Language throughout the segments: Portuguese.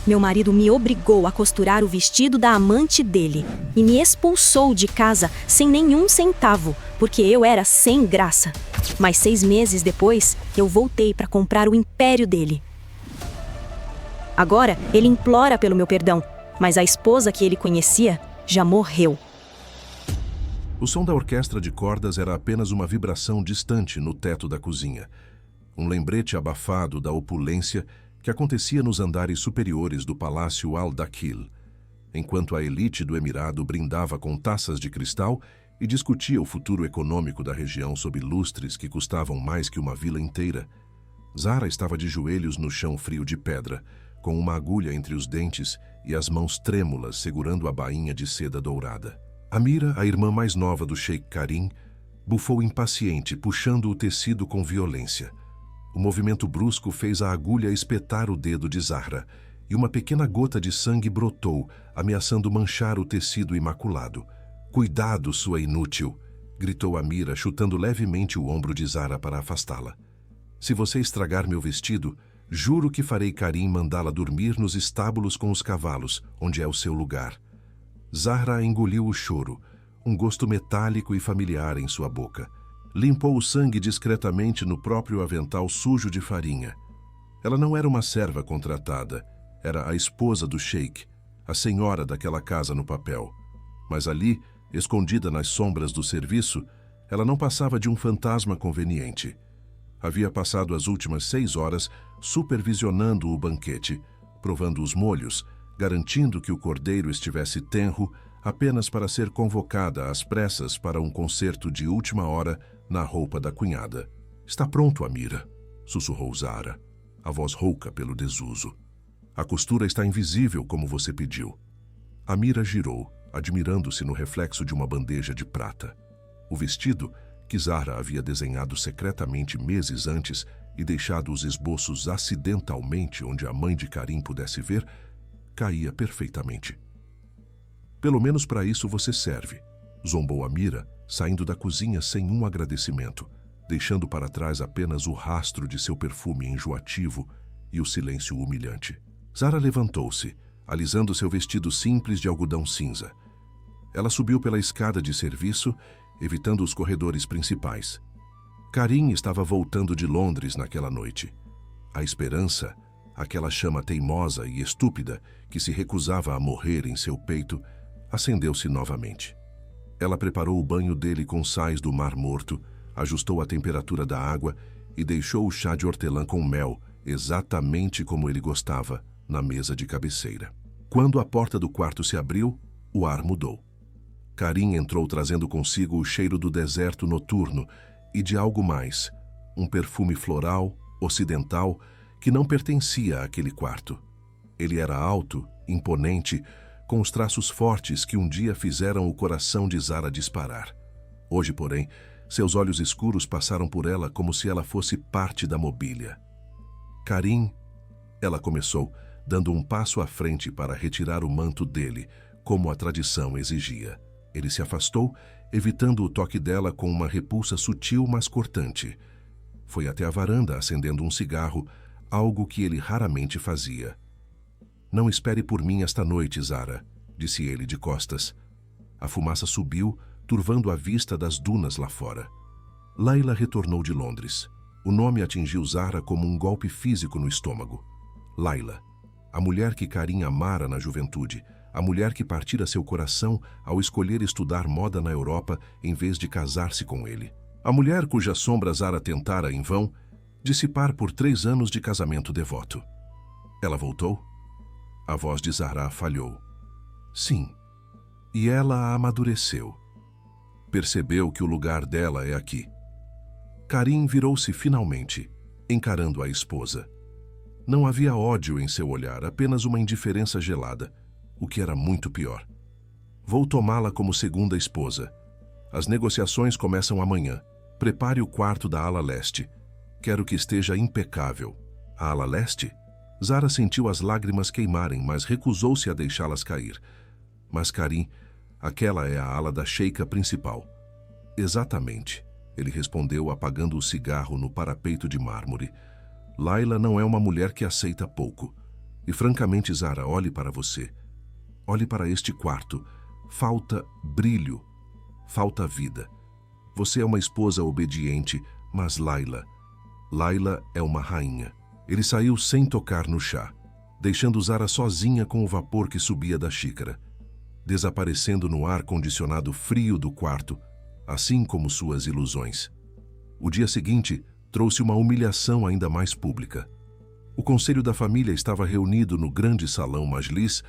Meu marido me obrigou a costurar o vestido da amante dele e me expulsou de casa sem nenhum centavo, porque eu era sem graça. Mas 6 meses depois, eu voltei para comprar o império dele. Agora, ele implora pelo meu perdão, mas a esposa que ele conhecia já morreu. O som da orquestra de cordas era apenas uma vibração distante no teto da cozinha. Um lembrete abafado da opulência que acontecia nos andares superiores do Palácio Al-Dakhil, enquanto a elite do Emirado brindava com taças de cristal e discutia o futuro econômico da região sob lustres que custavam mais que uma vila inteira. Zara estava de joelhos no chão frio de pedra, com uma agulha entre os dentes e as mãos trêmulas segurando a bainha de seda dourada. Amira, a irmã mais nova do Sheikh Karim, bufou impaciente, puxando o tecido com violência. O movimento brusco fez a agulha espetar o dedo de Zahra, e uma pequena gota de sangue brotou, ameaçando manchar o tecido imaculado. "Cuidado, sua inútil!" gritou Amira, chutando levemente o ombro de Zahra para afastá-la. "Se você estragar meu vestido, juro que farei Karim mandá-la dormir nos estábulos com os cavalos, onde é o seu lugar." Zahra engoliu o choro, um gosto metálico e familiar em sua boca. Limpou o sangue discretamente no próprio avental sujo de farinha. Ela não era uma serva contratada, era a esposa do sheik, a senhora daquela casa no papel. Mas ali, escondida nas sombras do serviço, ela não passava de um fantasma conveniente. Havia passado as últimas 6 horas supervisionando o banquete, provando os molhos, garantindo que o cordeiro estivesse tenro, apenas para ser convocada às pressas para um concerto de última hora na roupa da cunhada. "Está pronto, Amira", sussurrou Zahra, a voz rouca pelo desuso. "A costura está invisível, como você pediu." Amira girou, admirando-se no reflexo de uma bandeja de prata. O vestido, que Zahra havia desenhado secretamente meses antes e deixado os esboços acidentalmente onde a mãe de Karim pudesse ver, caía perfeitamente. "Pelo menos para isso você serve", zombou Amira, saindo da cozinha sem um agradecimento, deixando para trás apenas o rastro de seu perfume enjoativo e o silêncio humilhante. Zahra levantou-se, alisando seu vestido simples de algodão cinza. Ela subiu pela escada de serviço, evitando os corredores principais. Karim estava voltando de Londres naquela noite. A esperança, aquela chama teimosa e estúpida que se recusava a morrer em seu peito, acendeu-se novamente. Ela preparou o banho dele com sais do Mar Morto, ajustou a temperatura da água e deixou o chá de hortelã com mel, exatamente como ele gostava, na mesa de cabeceira. Quando a porta do quarto se abriu, o ar mudou. Karim entrou trazendo consigo o cheiro do deserto noturno e de algo mais, um perfume floral, ocidental, que não pertencia àquele quarto. Ele era alto, imponente, com os traços fortes que um dia fizeram o coração de Zahra disparar. Hoje, porém, seus olhos escuros passaram por ela como se ela fosse parte da mobília. "Karim", ela começou, dando um passo à frente para retirar o manto dele, como a tradição exigia. Ele se afastou, evitando o toque dela com uma repulsa sutil, mas cortante. Foi até a varanda acendendo um cigarro, algo que ele raramente fazia. "Não espere por mim esta noite, Zahra", disse ele de costas. A fumaça subiu, turvando a vista das dunas lá fora. Layla retornou de Londres. O nome atingiu Zahra como um golpe físico no estômago. Layla, a mulher que Karim amara na juventude, a mulher que partira seu coração ao escolher estudar moda na Europa em vez de casar-se com ele. A mulher cuja sombra Zahra tentara, em vão, dissipar por 3 anos de casamento devoto. Ela voltou? A voz de Zahra falhou. Sim. E ela a amadureceu. Percebeu que o lugar dela é aqui. Karim virou-se finalmente, encarando a esposa. Não havia ódio em seu olhar, apenas uma indiferença gelada, o que era muito pior. Vou tomá-la como segunda esposa. As negociações começam amanhã. Prepare o quarto da ala leste. Quero que esteja impecável. A ala leste? Zahra sentiu as lágrimas queimarem, mas recusou-se a deixá-las cair. Mas Karim, aquela é a ala da sheika principal. Exatamente, ele respondeu, apagando o cigarro no parapeito de mármore. Layla não é uma mulher que aceita pouco. E francamente, Zara, olhe para você. Olhe para este quarto. Falta brilho. Falta vida. Você é uma esposa obediente, mas Layla é uma rainha. Ele saiu sem tocar no chá, deixando Zara sozinha com o vapor que subia da xícara, desaparecendo no ar-condicionado frio do quarto, assim como suas ilusões. O dia seguinte trouxe uma humilhação ainda mais pública. O conselho da família estava reunido no grande salão Majlis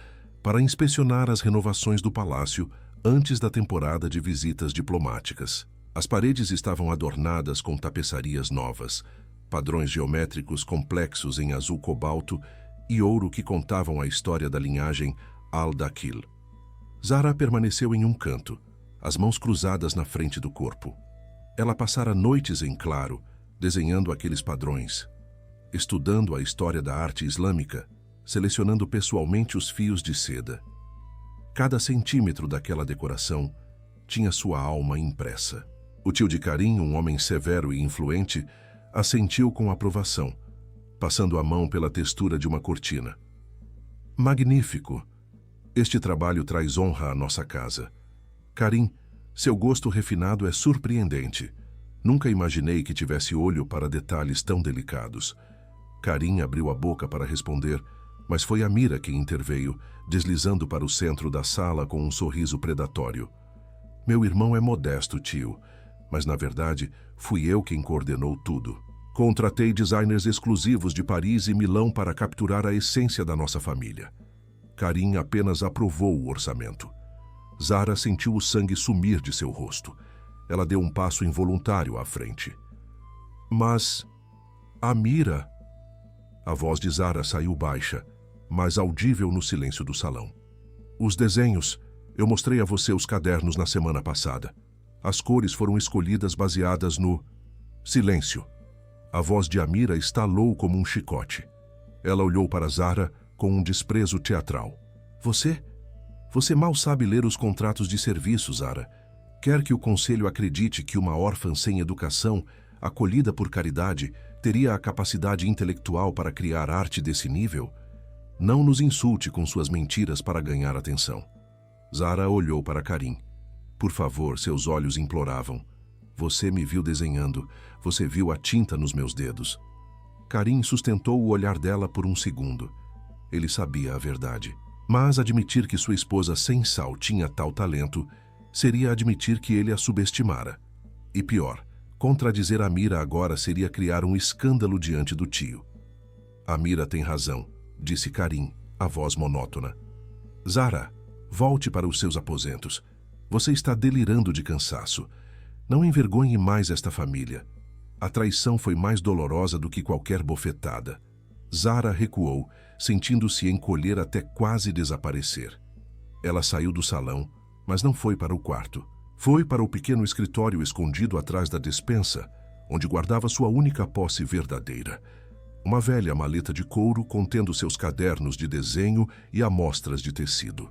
para inspecionar as renovações do palácio antes da temporada de visitas diplomáticas. As paredes estavam adornadas com tapeçarias novas, padrões geométricos complexos em azul cobalto e ouro que contavam a história da linhagem Al-Dakhil. Zara permaneceu em um canto, as mãos cruzadas na frente do corpo. Ela passara noites em claro, desenhando aqueles padrões, estudando a história da arte islâmica, selecionando pessoalmente os fios de seda. Cada centímetro daquela decoração tinha sua alma impressa. O tio de Karim, um homem severo e influente, assentiu com aprovação, passando a mão pela textura de uma cortina. Magnífico! Este trabalho traz honra à nossa casa. Karim, seu gosto refinado é surpreendente. Nunca imaginei que tivesse olho para detalhes tão delicados. Karim abriu a boca para responder, mas foi Amira quem interveio, deslizando para o centro da sala com um sorriso predatório. Meu irmão é modesto, tio, mas na verdade fui eu quem coordenou tudo. Contratei designers exclusivos de Paris e Milão para capturar a essência da nossa família. Karim apenas aprovou o orçamento. Zara sentiu o sangue sumir de seu rosto. Ela deu um passo involuntário à frente. Mas... Amira... A voz de Zara saiu baixa, mas audível no silêncio do salão. Os desenhos... Eu mostrei a você os cadernos na semana passada. As cores foram escolhidas baseadas no... Silêncio. A voz de Amira estalou como um chicote. Ela olhou para Zara com um desprezo teatral. Você mal sabe ler os contratos de serviço, Zara. Quer que o conselho acredite que uma órfã sem educação, acolhida por caridade, teria a capacidade intelectual para criar arte desse nível? Não nos insulte com suas mentiras para ganhar atenção. Zara olhou para Karim. Por favor, seus olhos imploravam. Você me viu desenhando. Você viu a tinta nos meus dedos. Karim sustentou o olhar dela por um segundo. Ele sabia a verdade. Mas admitir que sua esposa sem sal tinha tal talento seria admitir que ele a subestimara. E pior, contradizer Amira agora seria criar um escândalo diante do tio. Amira tem razão, disse Karim, a voz monótona. Zara, volte para os seus aposentos. Você está delirando de cansaço. Não envergonhe mais esta família. A traição foi mais dolorosa do que qualquer bofetada. Zara recuou, sentindo-se encolher até quase desaparecer. Ela saiu do salão, mas não foi para o quarto. Foi para o pequeno escritório escondido atrás da despensa, onde guardava sua única posse verdadeira. Uma velha maleta de couro contendo seus cadernos de desenho e amostras de tecido.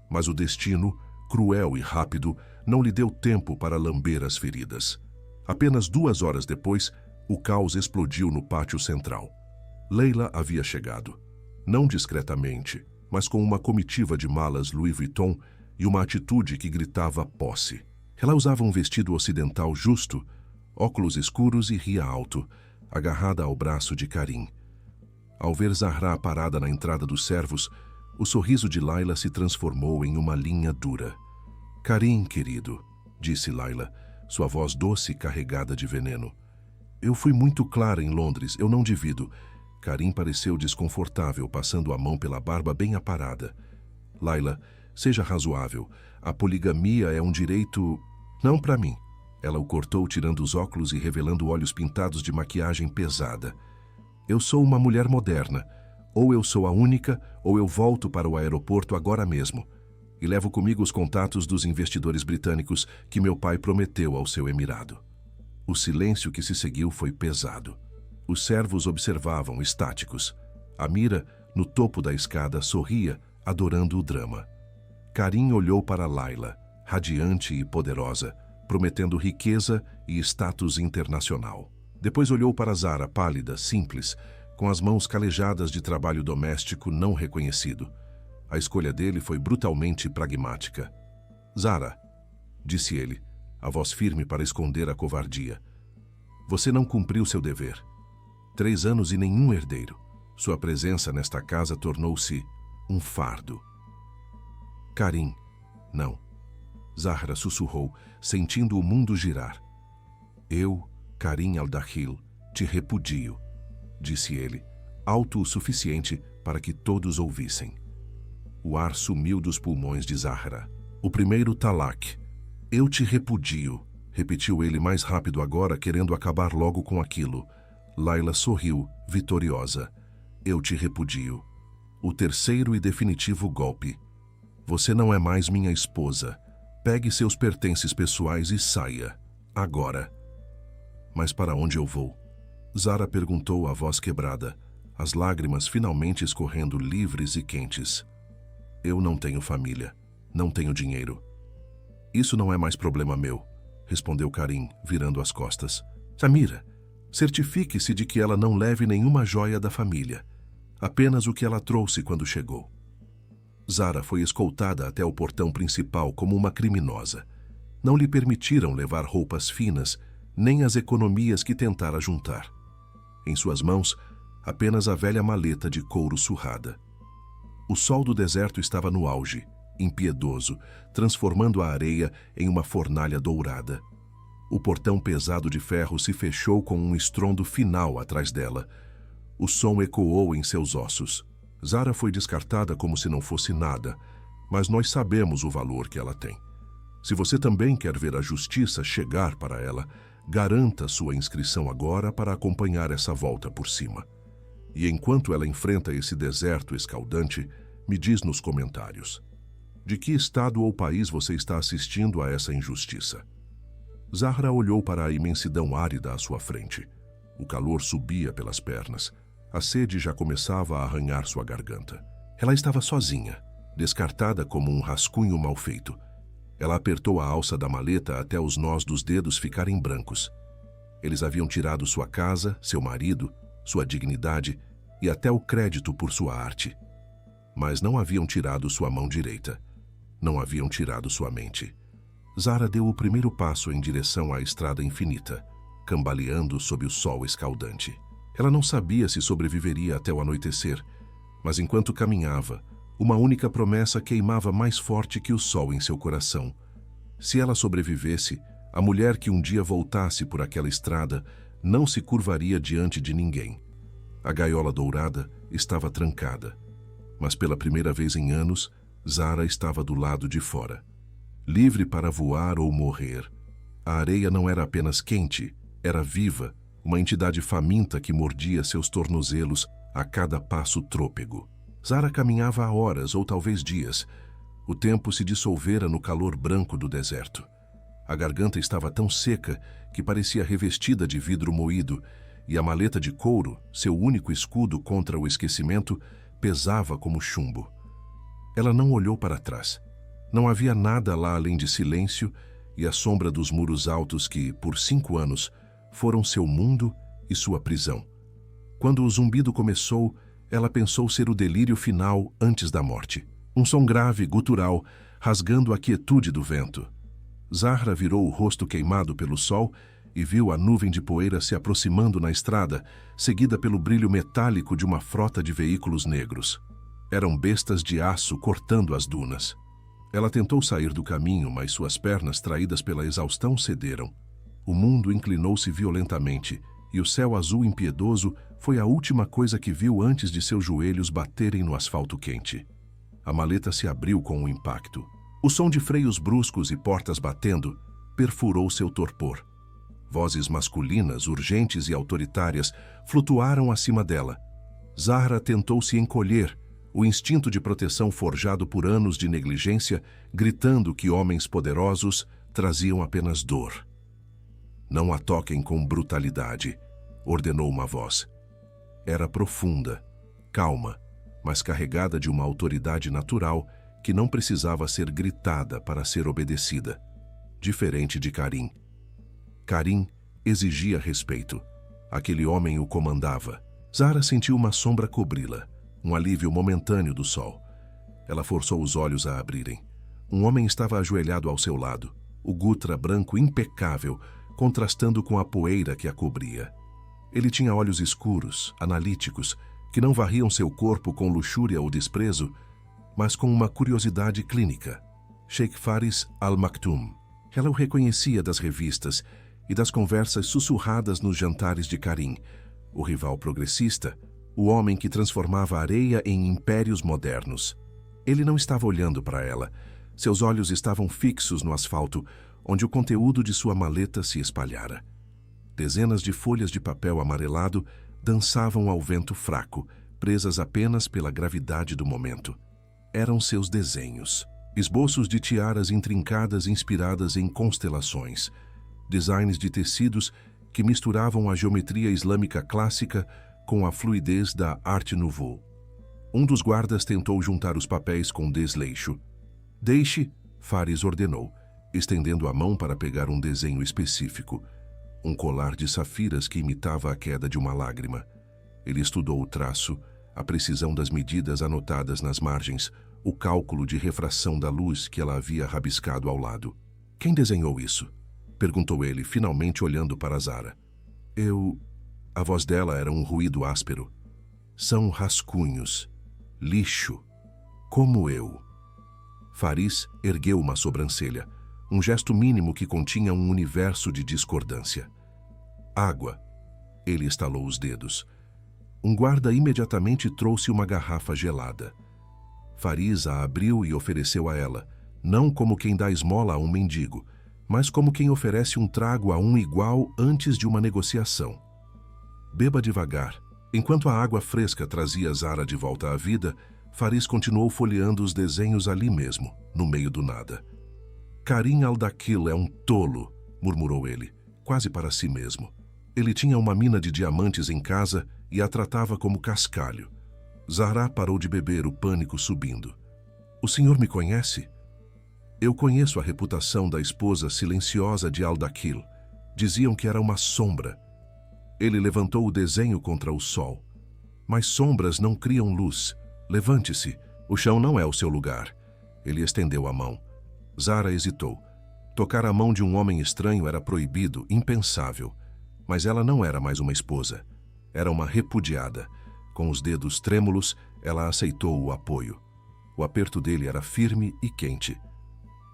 Mas o destino, cruel e rápido, não lhe deu tempo para lamber as feridas. Apenas 2 horas depois, o caos explodiu no pátio central. Leila havia chegado. Não discretamente, mas com uma comitiva de malas Louis Vuitton e uma atitude que gritava posse. Ela usava um vestido ocidental justo, óculos escuros e ria alto, agarrada ao braço de Karim. Ao ver Zahra parada na entrada dos servos, o sorriso de Layla se transformou em uma linha dura. Karim, querido, disse Layla, sua voz doce e carregada de veneno. Eu fui muito clara em Londres, eu não divido. Karim pareceu desconfortável, passando a mão pela barba bem aparada. Layla, seja razoável. A poligamia é um direito... Não para mim. Ela o cortou, tirando os óculos e revelando olhos pintados de maquiagem pesada. Eu sou uma mulher moderna. Ou eu sou a única, ou eu volto para o aeroporto agora mesmo. E levo comigo os contatos dos investidores britânicos que meu pai prometeu ao seu emirado. O silêncio que se seguiu foi pesado. Os servos observavam, estáticos. Amira, no topo da escada, sorria, adorando o drama. Karim olhou para Layla, radiante e poderosa, prometendo riqueza e status internacional. Depois olhou para Zara, pálida, simples, com as mãos calejadas de trabalho doméstico não reconhecido. A escolha dele foi brutalmente pragmática. Zara, disse ele, a voz firme para esconder a covardia. Você não cumpriu seu dever. 3 anos e nenhum herdeiro. Sua presença nesta casa tornou-se um fardo. Karim, não. Zahra sussurrou, sentindo o mundo girar. Eu, Karim Al-Dakhil, te repudio, disse ele, alto o suficiente para que todos ouvissem. O ar sumiu dos pulmões de Zahra. O primeiro talak. Eu te repudio, repetiu ele mais rápido agora, querendo acabar logo com aquilo. Layla sorriu, vitoriosa. Eu te repudio. O terceiro e definitivo golpe. Você não é mais minha esposa. Pegue seus pertences pessoais e saia. Agora. Mas para onde eu vou? Zara perguntou, a voz quebrada, as lágrimas finalmente escorrendo livres e quentes. Eu não tenho família. Não tenho dinheiro. Isso não é mais problema meu, respondeu Karim, virando as costas. Samira, certifique-se de que ela não leve nenhuma joia da família. Apenas o que ela trouxe quando chegou. Zara foi escoltada até o portão principal como uma criminosa. Não lhe permitiram levar roupas finas, nem as economias que tentara juntar. Em suas mãos, apenas a velha maleta de couro surrada. O sol do deserto estava no auge, impiedoso, transformando a areia em uma fornalha dourada. O portão pesado de ferro se fechou com um estrondo final atrás dela. O som ecoou em seus ossos. Zara foi descartada como se não fosse nada, mas nós sabemos o valor que ela tem. Se você também quer ver a justiça chegar para ela, garanta sua inscrição agora para acompanhar essa volta por cima. E enquanto ela enfrenta esse deserto escaldante, me diz nos comentários: de que estado ou país você está assistindo a essa injustiça? Zahra olhou para a imensidão árida à sua frente. O calor subia pelas pernas. A sede já começava a arranhar sua garganta. Ela estava sozinha, descartada como um rascunho mal feito. Ela apertou a alça da maleta até os nós dos dedos ficarem brancos. Eles haviam tirado sua casa, seu marido, sua dignidade e até o crédito por sua arte. Mas não haviam tirado sua mão direita. Não haviam tirado sua mente. Zara deu o primeiro passo em direção à estrada infinita, cambaleando sob o sol escaldante. Ela não sabia se sobreviveria até o anoitecer, mas enquanto caminhava, uma única promessa queimava mais forte que o sol em seu coração. Se ela sobrevivesse, a mulher que um dia voltasse por aquela estrada não se curvaria diante de ninguém. A gaiola dourada estava trancada, mas pela primeira vez em anos, Zara estava do lado de fora. Livre para voar ou morrer. A areia não era apenas quente, era viva, uma entidade faminta que mordia seus tornozelos a cada passo trôpego. Zara caminhava há horas ou talvez dias. O tempo se dissolvera no calor branco do deserto. A garganta estava tão seca que parecia revestida de vidro moído, e a maleta de couro, seu único escudo contra o esquecimento, pesava como chumbo. Ela não olhou para trás. Não havia nada lá além de silêncio e a sombra dos muros altos que, por 5 anos, foram seu mundo e sua prisão. Quando o zumbido começou, ela pensou ser o delírio final antes da morte. Um som grave, gutural, rasgando a quietude do vento. Zahra virou o rosto queimado pelo sol e viu a nuvem de poeira se aproximando na estrada, seguida pelo brilho metálico de uma frota de veículos negros. Eram bestas de aço cortando as dunas. Ela tentou sair do caminho, mas suas pernas, traídas pela exaustão, cederam. O mundo inclinou-se violentamente, e o céu azul impiedoso foi a última coisa que viu antes de seus joelhos baterem no asfalto quente. A maleta se abriu com um impacto. O som de freios bruscos e portas batendo perfurou seu torpor. Vozes masculinas, urgentes e autoritárias, flutuaram acima dela. Zahra tentou se encolher, o instinto de proteção forjado por anos de negligência, gritando que homens poderosos traziam apenas dor. Não a toquem com brutalidade, ordenou uma voz. Era profunda, calma, mas carregada de uma autoridade natural que não precisava ser gritada para ser obedecida. Diferente de Karim. Karim exigia respeito. Aquele homem o comandava. Zahra sentiu uma sombra cobri-la, um alívio momentâneo do sol. Ela forçou os olhos a abrirem. Um homem estava ajoelhado ao seu lado, o gutra branco impecável, contrastando com a poeira que a cobria. Ele tinha olhos escuros, analíticos, que não varriam seu corpo com luxúria ou desprezo, mas com uma curiosidade clínica. Sheikh Faris Al Maktoum. Ela o reconhecia das revistas e das conversas sussurradas nos jantares de Karim, o rival progressista, o homem que transformava a areia em impérios modernos. Ele não estava olhando para ela. Seus olhos estavam fixos no asfalto, onde o conteúdo de sua maleta se espalhara. Dezenas de folhas de papel amarelado dançavam ao vento fraco, presas apenas pela gravidade do momento. Eram seus desenhos. Esboços de tiaras intrincadas inspiradas em constelações. Designs de tecidos que misturavam a geometria islâmica clássica com a fluidez da Art Nouveau. Um dos guardas tentou juntar os papéis com desleixo. Deixe, Faris ordenou, estendendo a mão para pegar um desenho específico. Um colar de safiras que imitava a queda de uma lágrima. Ele estudou o traço, a precisão das medidas anotadas nas margens, o cálculo de refração da luz que ela havia rabiscado ao lado. Quem desenhou isso? Perguntou ele, finalmente olhando para Zahra. Eu... A voz dela era um ruído áspero. São rascunhos. Lixo. Como eu. Faris ergueu uma sobrancelha, um gesto mínimo que continha um universo de discordância. Água. Ele estalou os dedos. Um guarda imediatamente trouxe uma garrafa gelada. Faris a abriu e ofereceu a ela, não como quem dá esmola a um mendigo, mas como quem oferece um trago a um igual antes de uma negociação. Beba devagar. Enquanto a água fresca trazia Zahra de volta à vida, Faris continuou folheando os desenhos ali mesmo, no meio do nada. Karim Al-Dakil é um tolo, murmurou ele, quase para si mesmo. Ele tinha uma mina de diamantes em casa e a tratava como cascalho. Zahra parou de beber, o pânico subindo. O senhor me conhece? Eu conheço a reputação da esposa silenciosa de Al-Dakil. Diziam que era uma sombra. Ele levantou o desenho contra o sol. Mas sombras não criam luz. Levante-se. O chão não é o seu lugar. Ele estendeu a mão. Zahra hesitou. Tocar a mão de um homem estranho era proibido, impensável. Mas ela não era mais uma esposa. Era uma repudiada. Com os dedos trêmulos, ela aceitou o apoio. O aperto dele era firme e quente.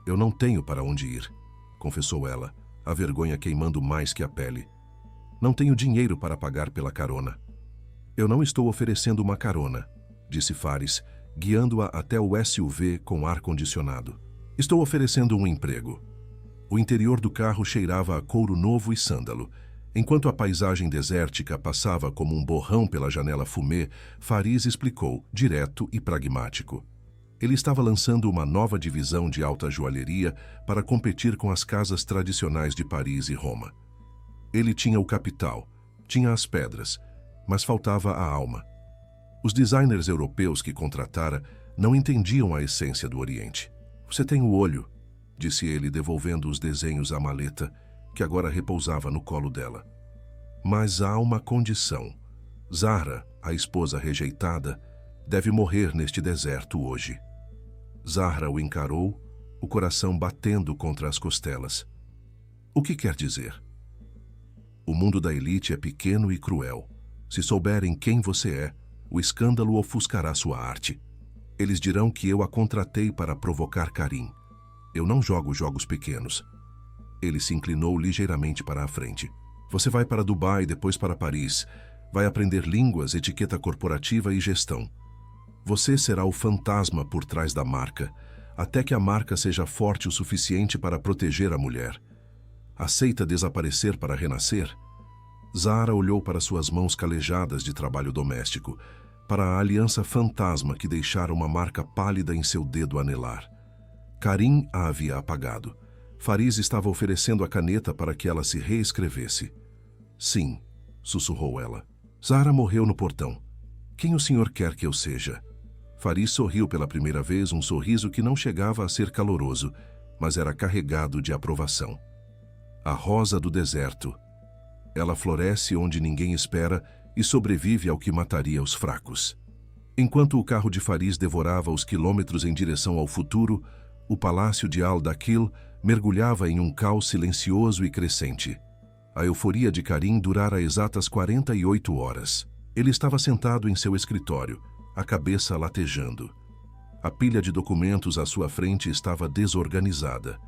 Eu não tenho para onde ir, confessou ela, a vergonha queimando mais que a pele. Não tenho dinheiro para pagar pela carona. Eu não estou oferecendo uma carona, disse Faris, guiando-a até o SUV com ar-condicionado. Estou oferecendo um emprego. O interior do carro cheirava a couro novo e sândalo. Enquanto a paisagem desértica passava como um borrão pela janela fumê, Faris explicou, direto e pragmático. Ele estava lançando uma nova divisão de alta joalheria para competir com as casas tradicionais de Paris e Roma. Ele tinha o capital, tinha as pedras, mas faltava a alma. Os designers europeus que contratara não entendiam a essência do Oriente. Você tem o olho, disse ele, devolvendo os desenhos à maleta, que agora repousava no colo dela. Mas há uma condição. Zahra, a esposa rejeitada, deve morrer neste deserto hoje. Zahra o encarou, o coração batendo contra as costelas. O que quer dizer? O mundo da elite é pequeno e cruel. Se souberem quem você é, o escândalo ofuscará sua arte. Eles dirão que eu a contratei para provocar Karim. Eu não jogo jogos pequenos. Ele se inclinou ligeiramente para a frente. Você vai para Dubai, depois para Paris. Vai aprender línguas, etiqueta corporativa e gestão. Você será o fantasma por trás da marca, até que a marca seja forte o suficiente para proteger a mulher. Aceita desaparecer para renascer? Zahra olhou para suas mãos calejadas de trabalho doméstico, para a aliança fantasma que deixara uma marca pálida em seu dedo anelar. Karim a havia apagado. Faris estava oferecendo a caneta para que ela se reescrevesse. Sim, sussurrou ela. Zahra morreu no portão. Quem o senhor quer que eu seja? Faris sorriu pela primeira vez, um sorriso que não chegava a ser caloroso, mas era carregado de aprovação. A rosa do deserto. Ela floresce onde ninguém espera e sobrevive ao que mataria os fracos. Enquanto o carro de Faris devorava os quilômetros em direção ao futuro, o palácio de Al-Dakhil mergulhava em um caos silencioso e crescente. A euforia de Karim durara exatas 48 horas. Ele estava sentado em seu escritório, a cabeça latejando. A pilha de documentos à sua frente estava desorganizada.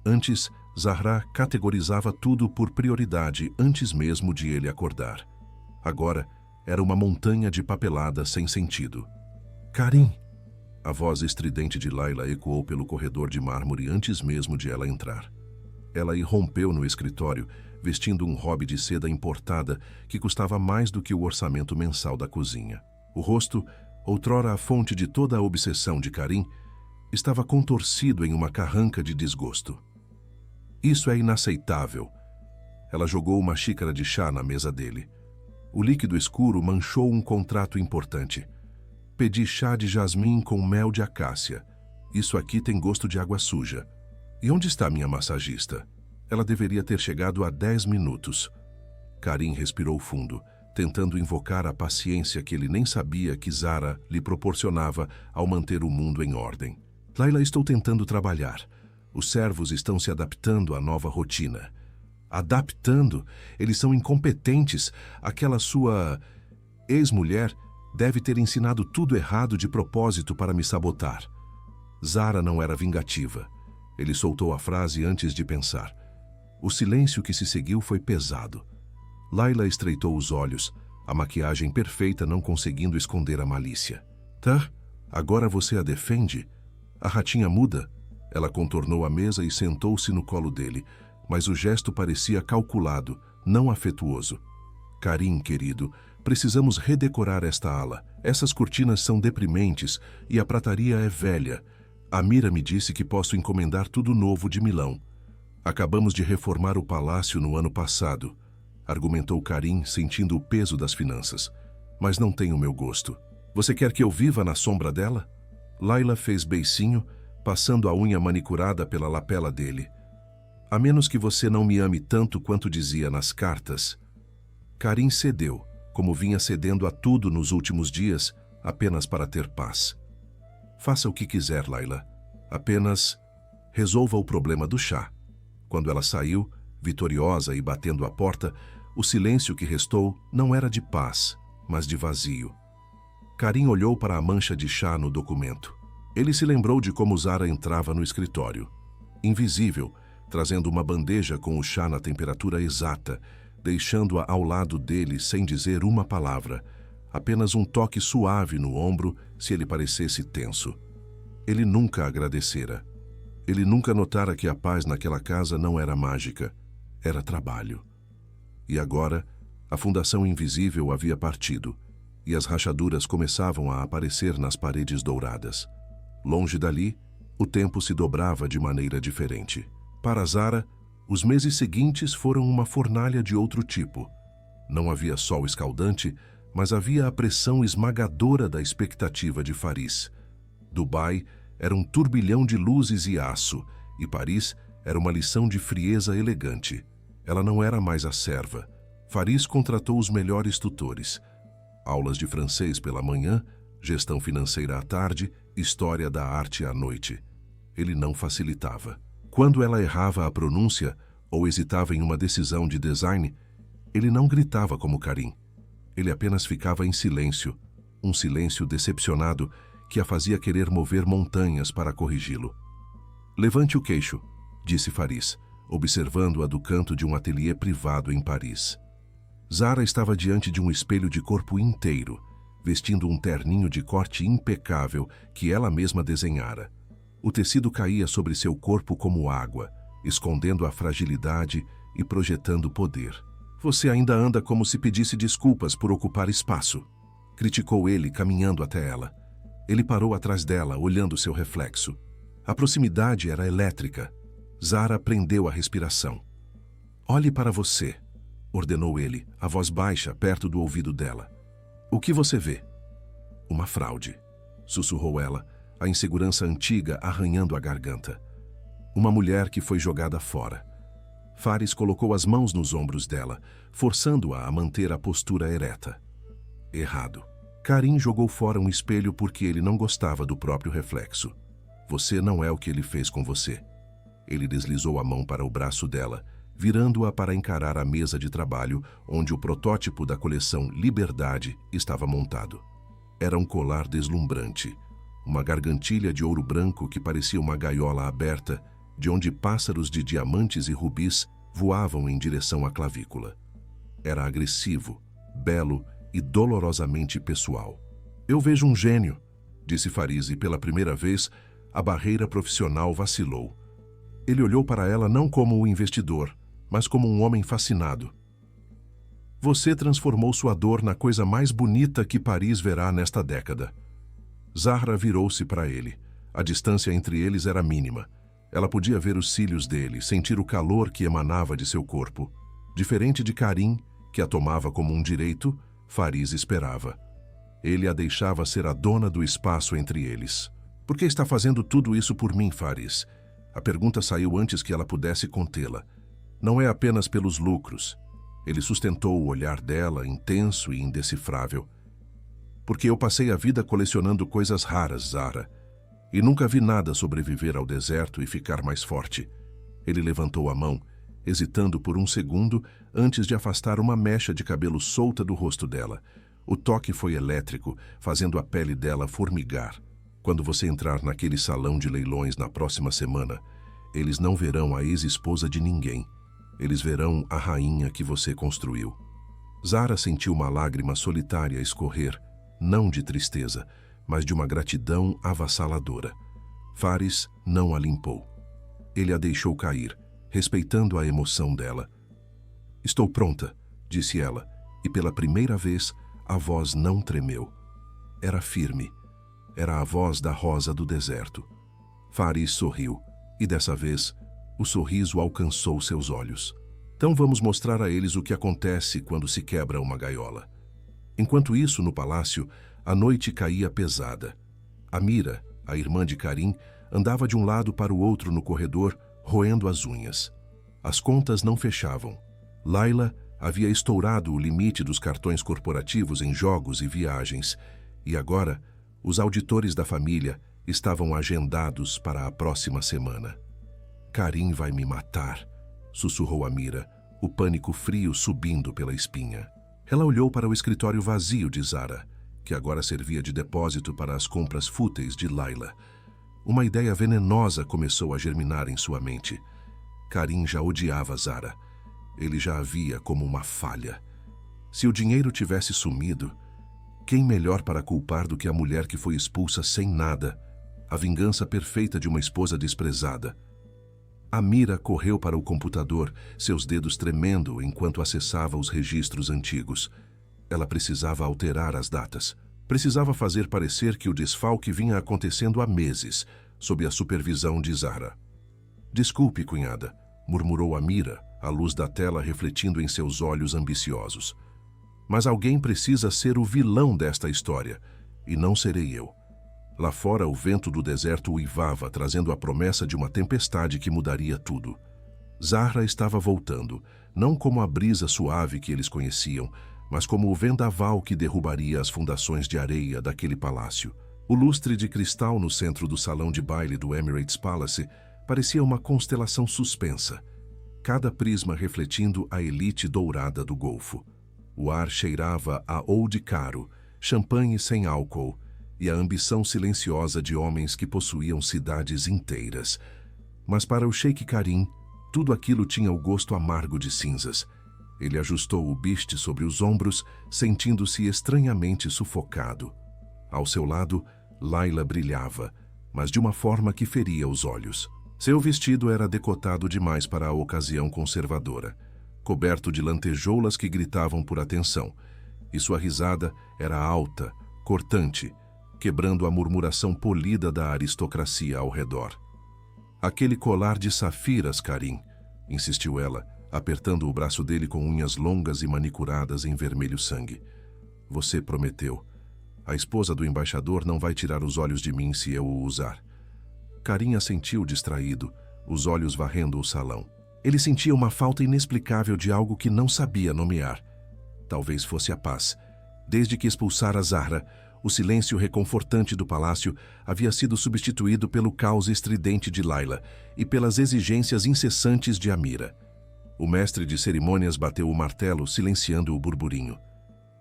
Antes, Zahra categorizava tudo por prioridade antes mesmo de ele acordar. Agora, era uma montanha de papelada sem sentido. Karim! A voz estridente de Layla ecoou pelo corredor de mármore antes mesmo de ela entrar. Ela irrompeu no escritório, vestindo um robe de seda importada que custava mais do que o orçamento mensal da cozinha. O rosto, outrora a fonte de toda a obsessão de Karim, estava contorcido em uma carranca de desgosto. Isso é inaceitável. Ela jogou uma xícara de chá na mesa dele. O líquido escuro manchou um contrato importante. Pedi chá de jasmim com mel de acácia. Isso aqui tem gosto de água suja. E onde está minha massagista? Ela deveria ter chegado há 10 minutos. Karim respirou fundo, tentando invocar a paciência que ele nem sabia que Zahra lhe proporcionava ao manter o mundo em ordem. Layla, estou tentando trabalhar. Os servos estão se adaptando à nova rotina. Adaptando? Eles são incompetentes. Aquela sua ex-mulher deve ter ensinado tudo errado de propósito para me sabotar. Zahra não era vingativa. Ele soltou a frase antes de pensar. O silêncio que se seguiu foi pesado. Layla estreitou os olhos, a maquiagem perfeita não conseguindo esconder a malícia. Tá? Agora você a defende? A ratinha muda? Ela contornou a mesa e sentou-se no colo dele, mas o gesto parecia calculado, não afetuoso. Karim, querido, precisamos redecorar esta ala. Essas cortinas são deprimentes e a prataria é velha. A Mira me disse que posso encomendar tudo novo de Milão. Acabamos de reformar o palácio no ano passado, argumentou Karim, sentindo o peso das finanças. Mas não tem o meu gosto. Você quer que eu viva na sombra dela? Layla fez beicinho, passando a unha manicurada pela lapela dele. A menos que você não me ame tanto quanto dizia nas cartas. Karim cedeu, como vinha cedendo a tudo nos últimos dias, apenas para ter paz. Faça o que quiser, Layla. Apenas resolva o problema do chá. Quando ela saiu, vitoriosa e batendo a porta, o silêncio que restou não era de paz, mas de vazio. Karim olhou para a mancha de chá no documento. Ele se lembrou de como Zahra entrava no escritório. Invisível, trazendo uma bandeja com o chá na temperatura exata, deixando-a ao lado dele sem dizer uma palavra, apenas um toque suave no ombro se ele parecesse tenso. Ele nunca agradecera. Ele nunca notara que a paz naquela casa não era mágica, era trabalho. E agora, a fundação invisível havia partido, e as rachaduras começavam a aparecer nas paredes douradas. Longe dali, o tempo se dobrava de maneira diferente. Para Zahra, os meses seguintes foram uma fornalha de outro tipo. Não havia sol escaldante, mas havia a pressão esmagadora da expectativa de Faris. Dubai era um turbilhão de luzes e aço, e Paris era uma lição de frieza elegante. Ela não era mais a serva. Faris contratou os melhores tutores. Aulas de francês pela manhã, gestão financeira à tarde, história da arte à noite. Ele não facilitava. Quando ela errava a pronúncia ou hesitava em uma decisão de design, ele não gritava como Karim. Ele apenas ficava em silêncio, um silêncio decepcionado que a fazia querer mover montanhas para corrigi-lo. Levante o queixo, disse Faris, observando-a do canto de um ateliê privado em Paris. Zahra estava diante de um espelho de corpo inteiro, vestindo um terninho de corte impecável que ela mesma desenhara. O tecido caía sobre seu corpo como água, escondendo a fragilidade e projetando poder. Você ainda anda como se pedisse desculpas por ocupar espaço, criticou ele, caminhando até ela. Ele parou atrás dela, olhando seu reflexo. A proximidade era elétrica. Zahra prendeu a respiração. Olhe para você, ordenou ele, a voz baixa, perto do ouvido dela. O que você vê? Uma fraude, sussurrou ela, a insegurança antiga arranhando a garganta. Uma mulher que foi jogada fora. Faris colocou as mãos nos ombros dela, forçando-a a manter a postura ereta. Errado. Karim jogou fora um espelho porque ele não gostava do próprio reflexo. Você não é o que ele fez com você. Ele deslizou a mão para o braço dela, virando-a para encarar a mesa de trabalho onde o protótipo da coleção Liberdade estava montado. Era um colar deslumbrante, uma gargantilha de ouro branco que parecia uma gaiola aberta, de onde pássaros de diamantes e rubis voavam em direção à clavícula. Era agressivo, belo e dolorosamente pessoal. Eu vejo um gênio, disse Fariz, e pela primeira vez a barreira profissional vacilou. Ele olhou para ela não como o investidor, mas como um homem fascinado. Você transformou sua dor na coisa mais bonita que Paris verá nesta década. Zahra virou-se para ele. A distância entre eles era mínima. Ela podia ver os cílios dele, sentir o calor que emanava de seu corpo. Diferente de Karim, que a tomava como um direito, Fariz esperava. Ele a deixava ser a dona do espaço entre eles. Por que está fazendo tudo isso por mim, Fariz? A pergunta saiu antes que ela pudesse contê-la. Não é apenas pelos lucros. Ele sustentou o olhar dela, intenso e indecifrável. Porque eu passei a vida colecionando coisas raras, Zahra, e nunca vi nada sobreviver ao deserto e ficar mais forte. Ele levantou a mão, hesitando por um segundo antes de afastar uma mecha de cabelo solta do rosto dela. O toque foi elétrico, fazendo a pele dela formigar. Quando você entrar naquele salão de leilões na próxima semana, eles não verão a ex-esposa de ninguém. Eles verão a rainha que você construiu. Zahra sentiu uma lágrima solitária escorrer, não de tristeza, mas de uma gratidão avassaladora. Fariz não a limpou. Ele a deixou cair, respeitando a emoção dela. Estou pronta, disse ela, e pela primeira vez a voz não tremeu. Era firme. Era a voz da rosa do deserto. Fariz sorriu, e dessa vez o sorriso alcançou seus olhos. Então vamos mostrar a eles o que acontece quando se quebra uma gaiola. Enquanto isso, no palácio, a noite caía pesada. Amira, a irmã de Karim, andava de um lado para o outro no corredor, roendo as unhas. As contas não fechavam. Laila havia estourado o limite dos cartões corporativos em jogos e viagens, e agora os auditores da família estavam agendados para a próxima semana. Karim vai me matar, sussurrou Amira, o pânico frio subindo pela espinha. Ela olhou para o escritório vazio de Zahra, que agora servia de depósito para as compras fúteis de Laila. Uma ideia venenosa começou a germinar em sua mente. Karim já odiava Zahra. Ele já a via como uma falha. Se o dinheiro tivesse sumido, quem melhor para culpar do que a mulher que foi expulsa sem nada, a vingança perfeita de uma esposa desprezada? Amira correu para o computador, seus dedos tremendo enquanto acessava os registros antigos. Ela precisava alterar as datas. Precisava fazer parecer que o desfalque vinha acontecendo há meses, sob a supervisão de Zahra. Desculpe, cunhada, murmurou Amira, a luz da tela refletindo em seus olhos ambiciosos. Mas alguém precisa ser o vilão desta história, e não serei eu. Lá fora, o vento do deserto uivava, trazendo a promessa de uma tempestade que mudaria tudo. Zahra estava voltando, não como a brisa suave que eles conheciam, mas como o vendaval que derrubaria as fundações de areia daquele palácio. O lustre de cristal no centro do salão de baile do Emirates Palace parecia uma constelação suspensa, cada prisma refletindo a elite dourada do Golfo. O ar cheirava a oud caro, champanhe sem álcool, e a ambição silenciosa de homens que possuíam cidades inteiras. Mas para o Sheikh Karim, tudo aquilo tinha o gosto amargo de cinzas. Ele ajustou o biste sobre os ombros, sentindo-se estranhamente sufocado. Ao seu lado, Laila brilhava, mas de uma forma que feria os olhos. Seu vestido era decotado demais para a ocasião conservadora, coberto de lantejoulas que gritavam por atenção, e sua risada era alta, cortante, quebrando a murmuração polida da aristocracia ao redor. Aquele colar de safiras, Karim, insistiu ela, apertando o braço dele com unhas longas e manicuradas em vermelho sangue. Você prometeu. A esposa do embaixador não vai tirar os olhos de mim se eu o usar. Karim assentiu distraído, os olhos varrendo o salão. Ele sentia uma falta inexplicável de algo que não sabia nomear. Talvez fosse a paz, Desde que expulsara Zahra, o silêncio reconfortante do palácio havia sido substituído pelo caos estridente de Layla e pelas exigências incessantes de Amira. O mestre de cerimônias bateu o martelo, silenciando o burburinho.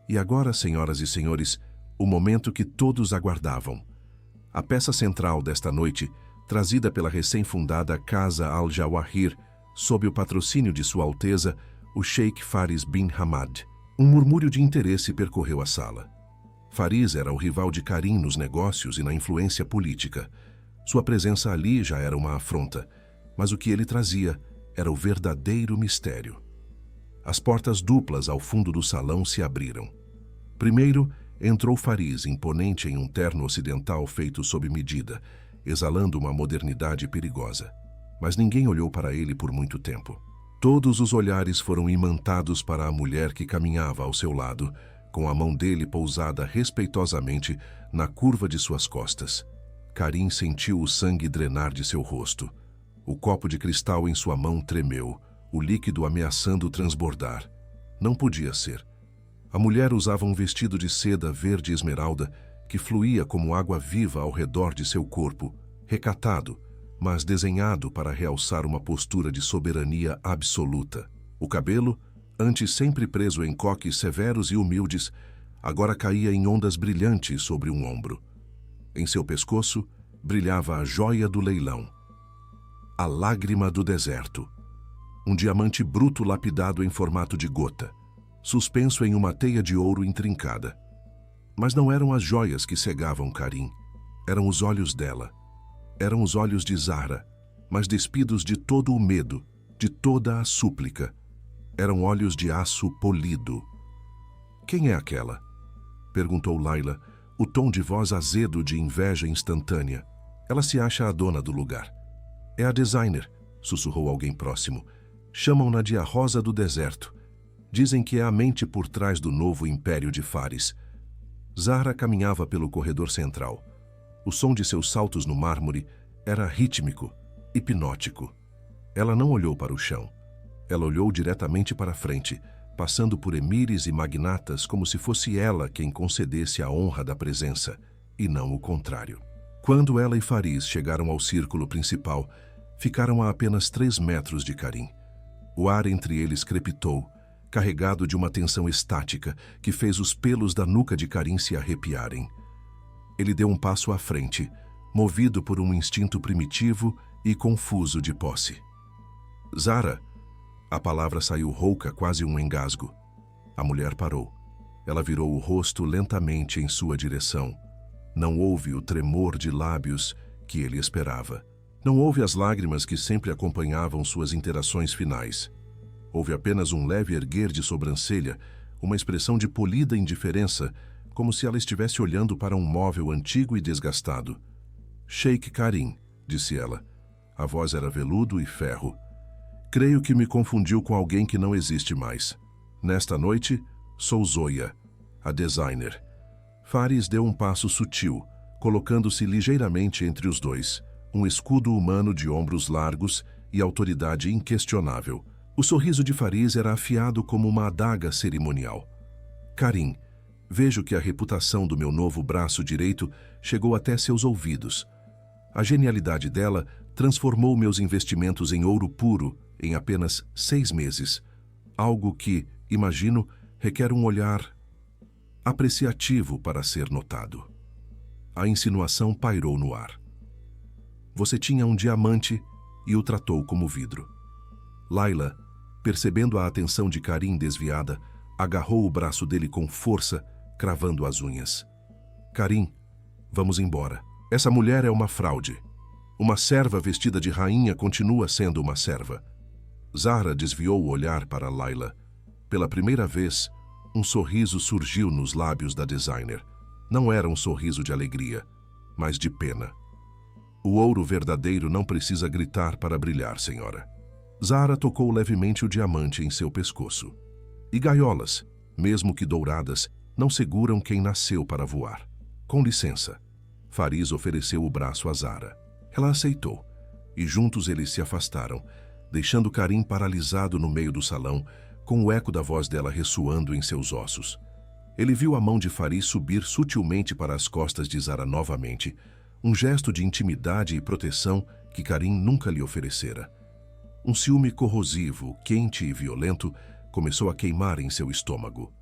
E agora, senhoras e senhores, o momento que todos aguardavam. A peça central desta noite, trazida pela recém-fundada Casa Al-Jawahir, sob o patrocínio de Sua Alteza, o Sheikh Faris bin Hamad. Um murmúrio de interesse percorreu a sala. Faris era o rival de Karim nos negócios e na influência política. Sua presença ali já era uma afronta, mas o que ele trazia era o verdadeiro mistério. As portas duplas ao fundo do salão se abriram. Primeiro, entrou Faris, imponente em um terno ocidental feito sob medida, exalando uma modernidade perigosa. Mas ninguém olhou para ele por muito tempo. Todos os olhares foram imantados para a mulher que caminhava ao seu lado, com a mão dele pousada respeitosamente na curva de suas costas. Karim sentiu o sangue drenar de seu rosto. O copo de cristal em sua mão tremeu, o líquido ameaçando transbordar. Não podia ser. A mulher usava um vestido de seda verde esmeralda que fluía como água viva ao redor de seu corpo, recatado, mas desenhado para realçar uma postura de soberania absoluta. O cabelo, antes sempre preso em coques severos e humildes, agora caía em ondas brilhantes sobre um ombro. Em seu pescoço brilhava a joia do leilão, a lágrima do deserto, um diamante bruto lapidado em formato de gota, suspenso em uma teia de ouro intrincada. Mas não eram as joias que cegavam Karim, eram os olhos dela. Eram os olhos de Zahra, mas despidos de todo o medo, de toda a súplica. Eram olhos de aço polido. "Quem é aquela?" perguntou Layla, o tom de voz azedo de inveja instantânea. "Ela se acha a dona do lugar." "É a designer", sussurrou alguém próximo. "Chamam-na de a Rosa do Deserto. Dizem que é a mente por trás do novo império de Faris." Zahra caminhava pelo corredor central. O som de seus saltos no mármore era rítmico, hipnótico. Ela não olhou para o chão. Ela olhou diretamente para frente, passando por emires e magnatas como se fosse ela quem concedesse a honra da presença, e não o contrário. Quando ela e Faris chegaram ao círculo principal, ficaram a apenas 3 metros de Karim. O ar entre eles crepitou, carregado de uma tensão estática que fez os pelos da nuca de Karim se arrepiarem. Ele deu um passo à frente, movido por um instinto primitivo e confuso de posse. "Zahra!" A palavra saiu rouca, quase um engasgo. A mulher parou. Ela virou o rosto lentamente em sua direção. Não houve o tremor de lábios que ele esperava. Não houve as lágrimas que sempre acompanhavam suas interações finais. Houve apenas um leve erguer de sobrancelha, uma expressão de polida indiferença, como se ela estivesse olhando para um móvel antigo e desgastado. "Sheikh Karim", disse ela. A voz era veludo e ferro. "Creio que me confundiu com alguém que não existe mais. Nesta noite, sou Zoya, a designer." Faris deu um passo sutil, colocando-se ligeiramente entre os dois, um escudo humano de ombros largos e autoridade inquestionável. O sorriso de Faris era afiado como uma adaga cerimonial. "Karim, vejo que a reputação do meu novo braço direito chegou até seus ouvidos. A genialidade dela transformou meus investimentos em ouro puro em apenas 6 meses. Algo que, imagino, requer um olhar apreciativo para ser notado." A insinuação pairou no ar. "Você tinha um diamante e o tratou como vidro." Layla, percebendo a atenção de Karim desviada, agarrou o braço dele com força, cravando as unhas. "Karim, vamos embora. Essa mulher é uma fraude. Uma serva vestida de rainha continua sendo uma serva." Zahra desviou o olhar para Layla. Pela primeira vez, um sorriso surgiu nos lábios da designer. Não era um sorriso de alegria, mas de pena. "O ouro verdadeiro não precisa gritar para brilhar, senhora." Zahra tocou levemente o diamante em seu pescoço. "E gaiolas, mesmo que douradas, não seguram quem nasceu para voar. Com licença." Faris ofereceu o braço a Zahra. Ela aceitou, e juntos eles se afastaram, deixando Karim paralisado no meio do salão, com o eco da voz dela ressoando em seus ossos. Ele viu a mão de Faris subir sutilmente para as costas de Zara novamente, um gesto de intimidade e proteção que Karim nunca lhe oferecera. Um ciúme corrosivo, quente e violento começou a queimar em seu estômago.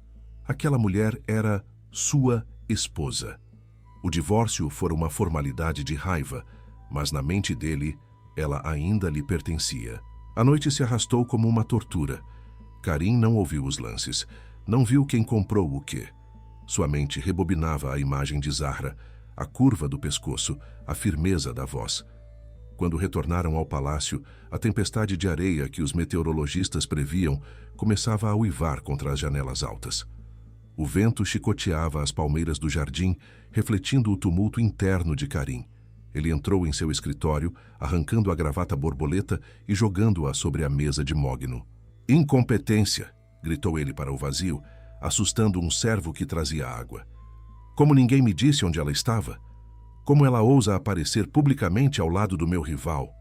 Aquela mulher era sua esposa. O divórcio fora uma formalidade de raiva, mas na mente dele, ela ainda lhe pertencia. A noite se arrastou como uma tortura. Karim não ouviu os lances, não viu quem comprou o quê. Sua mente rebobinava a imagem de Zahra, a curva do pescoço, a firmeza da voz. Quando retornaram ao palácio, a tempestade de areia que os meteorologistas previam começava a uivar contra as janelas altas. O vento chicoteava as palmeiras do jardim, refletindo o tumulto interno de Karim. Ele entrou em seu escritório, arrancando a gravata borboleta e jogando-a sobre a mesa de mogno. "Incompetência!" gritou ele para o vazio, assustando um servo que trazia água. "Como ninguém me disse onde ela estava? Como ela ousa aparecer publicamente ao lado do meu rival?"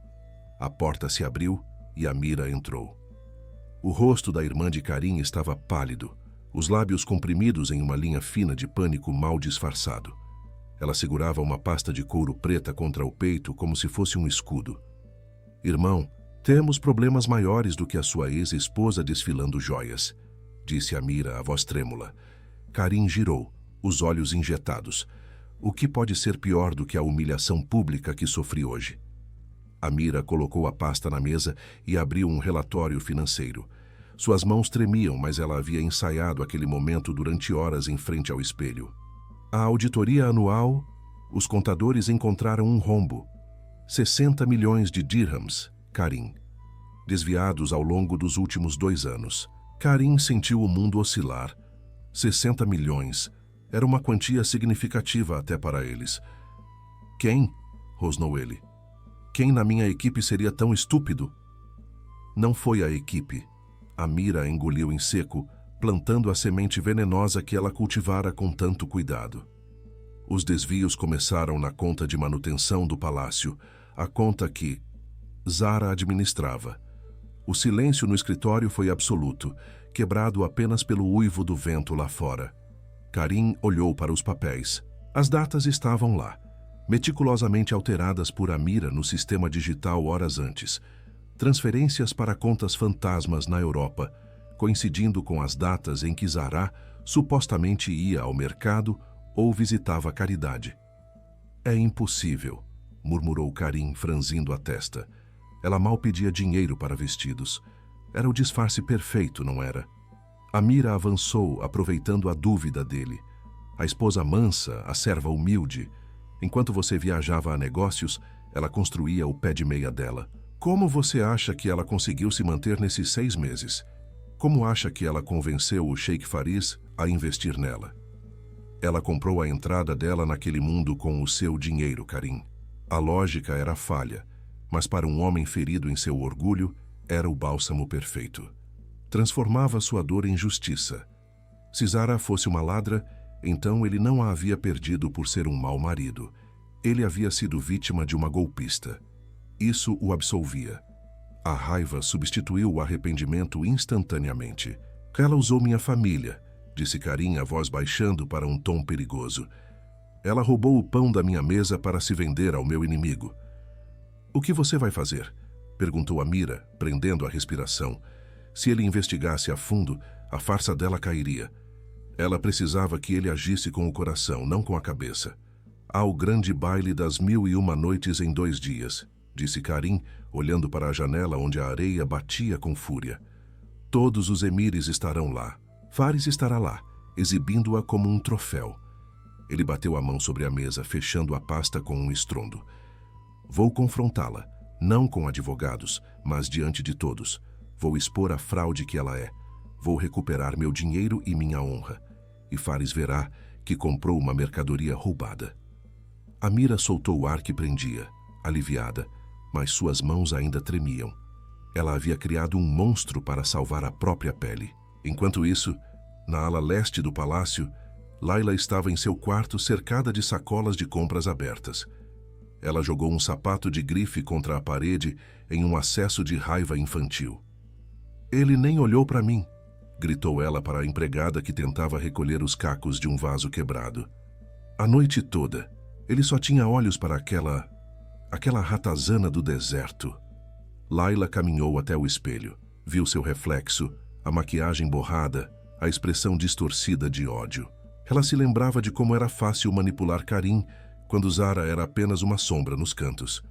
A porta se abriu e Amira entrou. O rosto da irmã de Karim estava pálido, os lábios comprimidos em uma linha fina de pânico mal disfarçado. Ela segurava uma pasta de couro preta contra o peito como se fosse um escudo. "Irmão, temos problemas maiores do que a sua ex-esposa desfilando joias", disse Amira, a voz trêmula. Karim girou, os olhos injetados. O que pode ser pior do que a humilhação pública que sofri hoje? Amira colocou a pasta na mesa e abriu um relatório financeiro. Suas mãos tremiam, mas ela havia ensaiado aquele momento durante horas em frente ao espelho. A auditoria anual, os contadores encontraram um rombo. 60 milhões de dirhams, Karim, desviados ao longo dos últimos 2 anos. Karim sentiu o mundo oscilar. 60 milhões. Era uma quantia significativa até para eles. "Quem?" rosnou ele. "Quem na minha equipe seria tão estúpido?" Não foi a equipe. Amira engoliu em seco, plantando a semente venenosa que ela cultivara com tanto cuidado. Os desvios começaram na conta de manutenção do palácio, a conta que Zara administrava. O silêncio no escritório foi absoluto, quebrado apenas pelo uivo do vento lá fora. Karim olhou para os papéis. As datas estavam lá, meticulosamente alteradas por Amira no sistema digital horas antes. Transferências para contas fantasmas na Europa, coincidindo com as datas em que Zara supostamente ia ao mercado ou visitava a caridade. "É impossível", murmurou Karim, franzindo a testa. Ela mal pedia dinheiro para vestidos. Era o disfarce perfeito, não era? Amira avançou, aproveitando a dúvida dele. A esposa mansa, a serva humilde. Enquanto você viajava a negócios, ela construía o pé de meia dela. Como você acha que ela conseguiu se manter nesses 6 meses? Como acha que ela convenceu o Sheikh Faris a investir nela? Ela comprou a entrada dela naquele mundo com o seu dinheiro, Karim. A lógica era falha, mas para um homem ferido em seu orgulho, era o bálsamo perfeito. Transformava sua dor em justiça. Se Zara fosse uma ladra, então ele não a havia perdido por ser um mau marido. Ele havia sido vítima de uma golpista. Isso o absolvia. A raiva substituiu o arrependimento instantaneamente. "Ela usou minha família", disse Karim, a voz baixando para um tom perigoso. "Ela roubou o pão da minha mesa para se vender ao meu inimigo." "O que você vai fazer?" perguntou Amira, prendendo a respiração. Se ele investigasse a fundo, a farsa dela cairia. Ela precisava que ele agisse com o coração, não com a cabeça. "Há o grande baile das 1001 noites em 2 dias, disse Karim, olhando para a janela onde a areia batia com fúria. "Todos os emires estarão lá. Faris estará lá, exibindo-a como um troféu." Ele bateu a mão sobre a mesa, fechando a pasta com um estrondo. "Vou confrontá-la, não com advogados, mas diante de todos. Vou expor a fraude que ela é. Vou recuperar meu dinheiro e minha honra. E Faris verá que comprou uma mercadoria roubada." Amira soltou o ar que prendia, aliviada, mas suas mãos ainda tremiam. Ela havia criado um monstro para salvar a própria pele. Enquanto isso, na ala leste do palácio, Laila estava em seu quarto cercada de sacolas de compras abertas. Ela jogou um sapato de grife contra a parede em um acesso de raiva infantil. "Ele nem olhou para mim", gritou ela para a empregada que tentava recolher os cacos de um vaso quebrado. A noite toda, ele só tinha olhos para aquela ratazana do deserto. Layla caminhou até o espelho, viu seu reflexo, a maquiagem borrada, a expressão distorcida de ódio. Ela se lembrava de como era fácil manipular Karim quando Zara era apenas uma sombra nos cantos.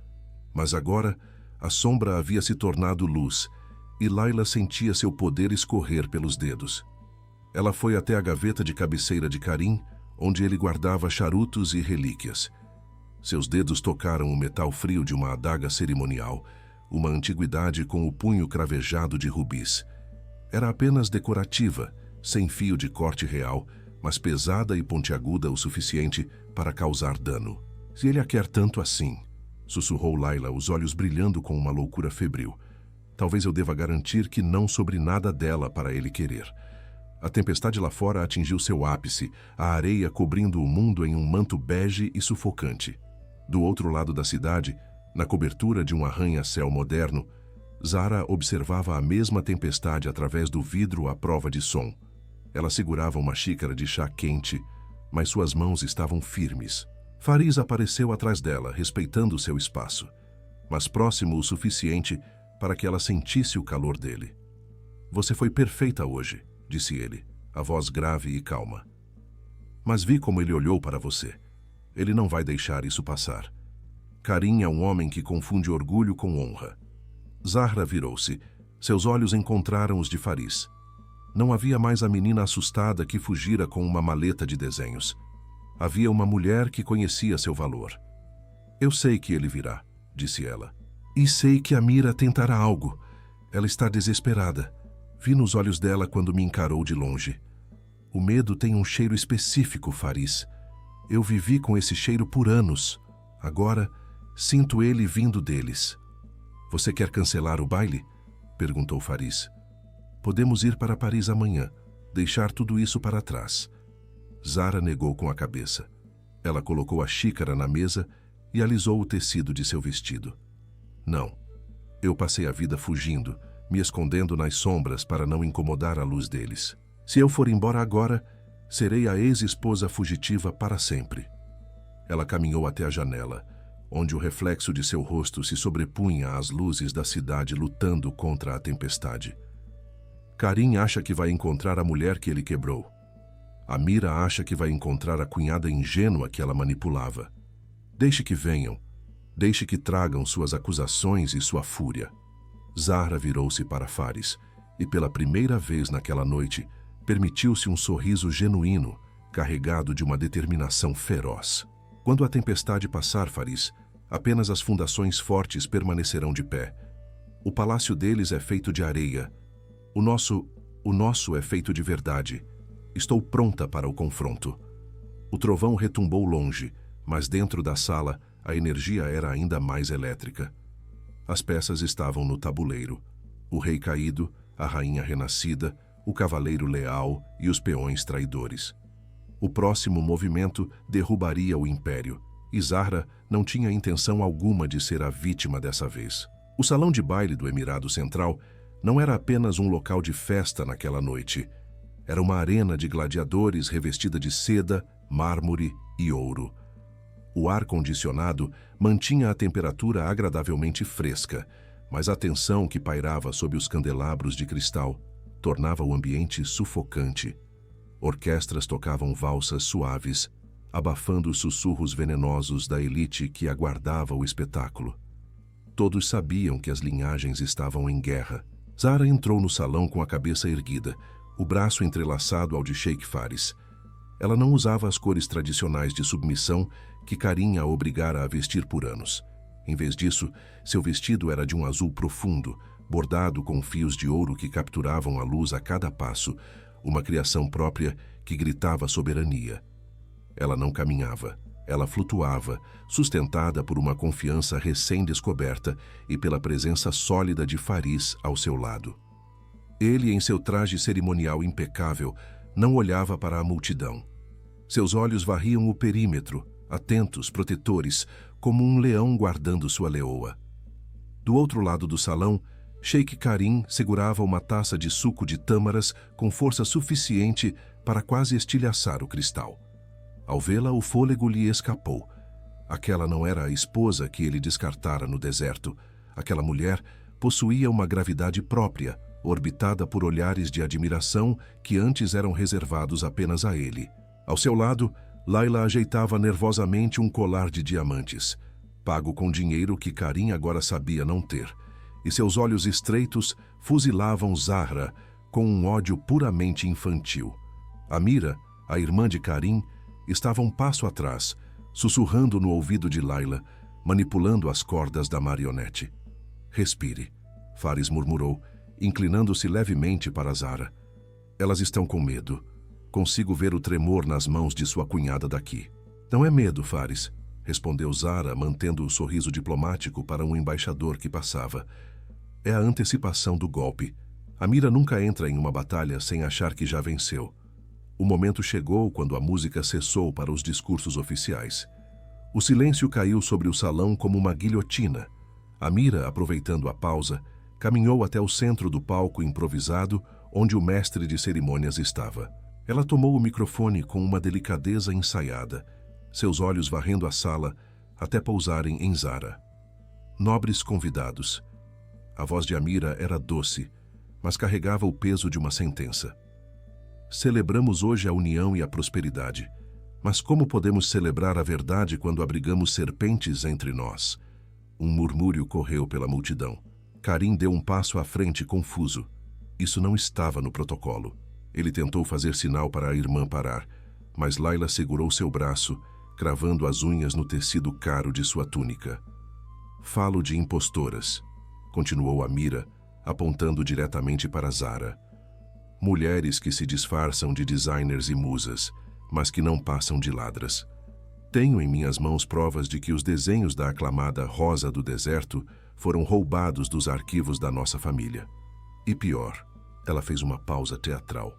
Mas agora, a sombra havia se tornado luz, e Layla sentia seu poder escorrer pelos dedos. Ela foi até a gaveta de cabeceira de Karim, onde ele guardava charutos e relíquias. Seus dedos tocaram o metal frio de uma adaga cerimonial, uma antiguidade com o punho cravejado de rubis. Era apenas decorativa, sem fio de corte real, mas pesada e pontiaguda o suficiente para causar dano. Se ele a quer tanto assim, sussurrou Layla, os olhos brilhando com uma loucura febril. Talvez eu deva garantir que não sobre nada dela para ele querer. A tempestade lá fora atingiu seu ápice, a areia cobrindo o mundo em um manto bege e sufocante. Do outro lado da cidade, na cobertura de um arranha-céu moderno, Zara observava a mesma tempestade através do vidro à prova de som. Ela segurava uma xícara de chá quente, mas suas mãos estavam firmes. Fariz apareceu atrás dela, respeitando seu espaço, mas próximo o suficiente para que ela sentisse o calor dele. Você foi perfeita hoje, disse ele, a voz grave e calma. Mas vi como ele olhou para você. Ele não vai deixar isso passar. Karim é um homem que confunde orgulho com honra. Zahra virou-se. Seus olhos encontraram os de Fariz. Não havia mais a menina assustada que fugira com uma maleta de desenhos. Havia uma mulher que conhecia seu valor. Eu sei que ele virá, disse ela. E sei que Amira tentará algo. Ela está desesperada. Vi nos olhos dela quando me encarou de longe. O medo tem um cheiro específico, Fariz. Eu vivi com esse cheiro por anos. Agora, sinto ele vindo deles. Você quer cancelar o baile? Perguntou Fariz. Podemos ir para Paris amanhã, deixar tudo isso para trás. Zara negou com a cabeça. Ela colocou a xícara na mesa e alisou o tecido de seu vestido. Não. Eu passei a vida fugindo, me escondendo nas sombras para não incomodar a luz deles. Se eu for embora agora, serei a ex-esposa fugitiva para sempre. Ela caminhou até a janela, onde o reflexo de seu rosto se sobrepunha às luzes da cidade lutando contra a tempestade. Karim acha que vai encontrar a mulher que ele quebrou. Amira acha que vai encontrar a cunhada ingênua que ela manipulava. Deixe que venham. Deixe que tragam suas acusações e sua fúria. Zahra virou-se para Fariz e, pela primeira vez naquela noite, permitiu-se um sorriso genuíno, carregado de uma determinação feroz. Quando a tempestade passar, Fariz, apenas as fundações fortes permanecerão de pé. O palácio deles é feito de areia. O nosso é feito de verdade. Estou pronta para o confronto. O trovão retumbou longe, mas dentro da sala a energia era ainda mais elétrica. As peças estavam no tabuleiro. O rei caído, a rainha renascida, o cavaleiro leal e os peões traidores. O próximo movimento derrubaria o império, e Zahra não tinha intenção alguma de ser a vítima dessa vez. O salão de baile do Emirado Central não era apenas um local de festa naquela noite. Era uma arena de gladiadores revestida de seda, mármore e ouro. O ar-condicionado mantinha a temperatura agradavelmente fresca, mas a tensão que pairava sob os candelabros de cristal tornava o ambiente sufocante. Orquestras tocavam valsas suaves, abafando os sussurros venenosos da elite que aguardava o espetáculo. Todos sabiam que as linhagens estavam em guerra. Zara entrou no salão com a cabeça erguida, o braço entrelaçado ao de Sheikh Fariz. Ela não usava as cores tradicionais de submissão que Karim a obrigara a vestir por anos. Em vez disso, seu vestido era de um azul profundo, bordado com fios de ouro que capturavam a luz a cada passo, uma criação própria que gritava soberania. Ela não caminhava, ela flutuava, sustentada por uma confiança recém-descoberta e pela presença sólida de Fariz ao seu lado. Ele, em seu traje cerimonial impecável, não olhava para a multidão. Seus olhos varriam o perímetro, atentos, protetores, como um leão guardando sua leoa. Do outro lado do salão, Sheik Karim segurava uma taça de suco de tâmaras com força suficiente para quase estilhaçar o cristal. Ao vê-la, o fôlego lhe escapou. Aquela não era a esposa que ele descartara no deserto. Aquela mulher possuía uma gravidade própria, orbitada por olhares de admiração que antes eram reservados apenas a ele. Ao seu lado, Layla ajeitava nervosamente um colar de diamantes, pago com dinheiro que Karim agora sabia não ter, e seus olhos estreitos fuzilavam Zahra com um ódio puramente infantil. Amira, a irmã de Karim, estava um passo atrás, sussurrando no ouvido de Layla, manipulando as cordas da marionete. "Respire", Faris murmurou, inclinando-se levemente para Zahra. "Elas estão com medo. Consigo ver o tremor nas mãos de sua cunhada daqui." "Não é medo, Faris", respondeu Zahra, mantendo o sorriso diplomático para um embaixador que passava. "É a antecipação do golpe. Amira nunca entra em uma batalha sem achar que já venceu." O momento chegou quando a música cessou para os discursos oficiais. O silêncio caiu sobre o salão como uma guilhotina. Amira, aproveitando a pausa, caminhou até o centro do palco improvisado, onde o mestre de cerimônias estava. Ela tomou o microfone com uma delicadeza ensaiada, seus olhos varrendo a sala até pousarem em Zahra. "Nobres convidados." A voz de Amira era doce, mas carregava o peso de uma sentença. "Celebramos hoje a união e a prosperidade, mas como podemos celebrar a verdade quando abrigamos serpentes entre nós?" Um murmúrio correu pela multidão. Karim deu um passo à frente confuso. Isso não estava no protocolo. Ele tentou fazer sinal para a irmã parar, mas Layla segurou seu braço, cravando as unhas no tecido caro de sua túnica. "Falo de impostoras", continuou Amira, apontando diretamente para Zahra. "Mulheres que se disfarçam de designers e musas, mas que não passam de ladras. Tenho em minhas mãos provas de que os desenhos da aclamada Rosa do Deserto foram roubados dos arquivos da nossa família. E pior", ela fez uma pausa teatral,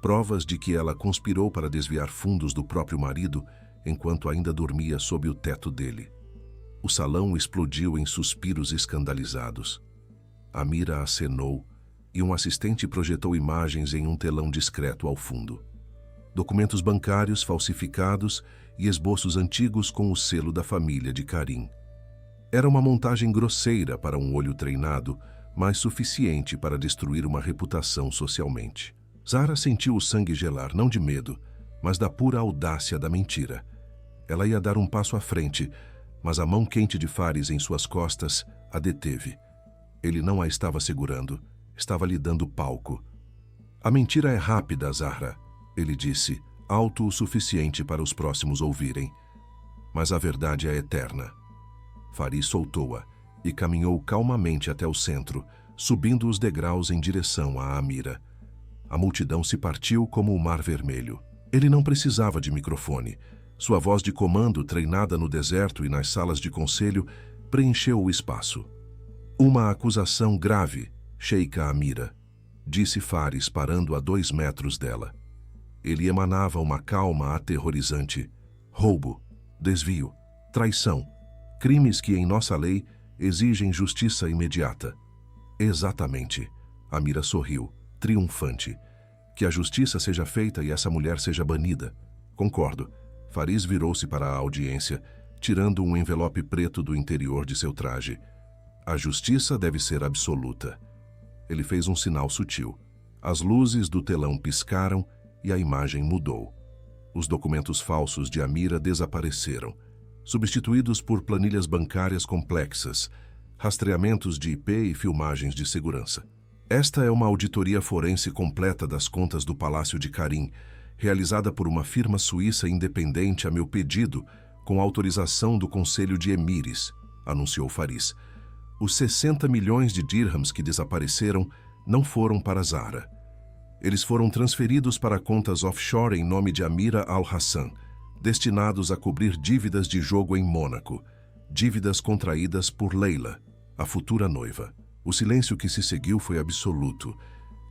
"provas de que ela conspirou para desviar fundos do próprio marido enquanto ainda dormia sob o teto dele." O salão explodiu em suspiros escandalizados. Amira acenou e um assistente projetou imagens em um telão discreto ao fundo. Documentos bancários falsificados e esboços antigos com o selo da família de Karim. Era uma montagem grosseira para um olho treinado, mas suficiente para destruir uma reputação socialmente. Zahra sentiu o sangue gelar, não de medo, mas da pura audácia da mentira. Ela ia dar um passo à frente, mas a mão quente de Faris em suas costas a deteve. Ele não a estava segurando, estava lhe dando palco. "A mentira é rápida, Zahra", ele disse, alto o suficiente para os próximos ouvirem. "Mas a verdade é eterna." Faris soltou-a e caminhou calmamente até o centro, subindo os degraus em direção a Amira. A multidão se partiu como o Mar Vermelho. Ele não precisava de microfone. Sua voz de comando, treinada no deserto e nas salas de conselho, preencheu o espaço. "Uma acusação grave, Sheikha Amira", disse Faris, parando a 2 metros dela. Ele emanava uma calma aterrorizante. "Roubo, desvio, traição, crimes que em nossa lei exigem justiça imediata." "Exatamente." Amira sorriu, triunfante. "Que a justiça seja feita e essa mulher seja banida." "Concordo." Faris virou-se para a audiência, tirando um envelope preto do interior de seu traje. "A justiça deve ser absoluta." Ele fez um sinal sutil. As luzes do telão piscaram e a imagem mudou. Os documentos falsos de Amira desapareceram, substituídos por planilhas bancárias complexas, rastreamentos de IP e filmagens de segurança. "Esta é uma auditoria forense completa das contas do Palácio de Karim, realizada por uma firma suíça independente a meu pedido, com autorização do Conselho de Emires", anunciou Faris. "Os 60 milhões de dirhams que desapareceram não foram para Zahra. Eles foram transferidos para contas offshore em nome de Amira Al-Hassan, destinados a cobrir dívidas de jogo em Mônaco, dívidas contraídas por Layla, a futura noiva." O silêncio que se seguiu foi absoluto,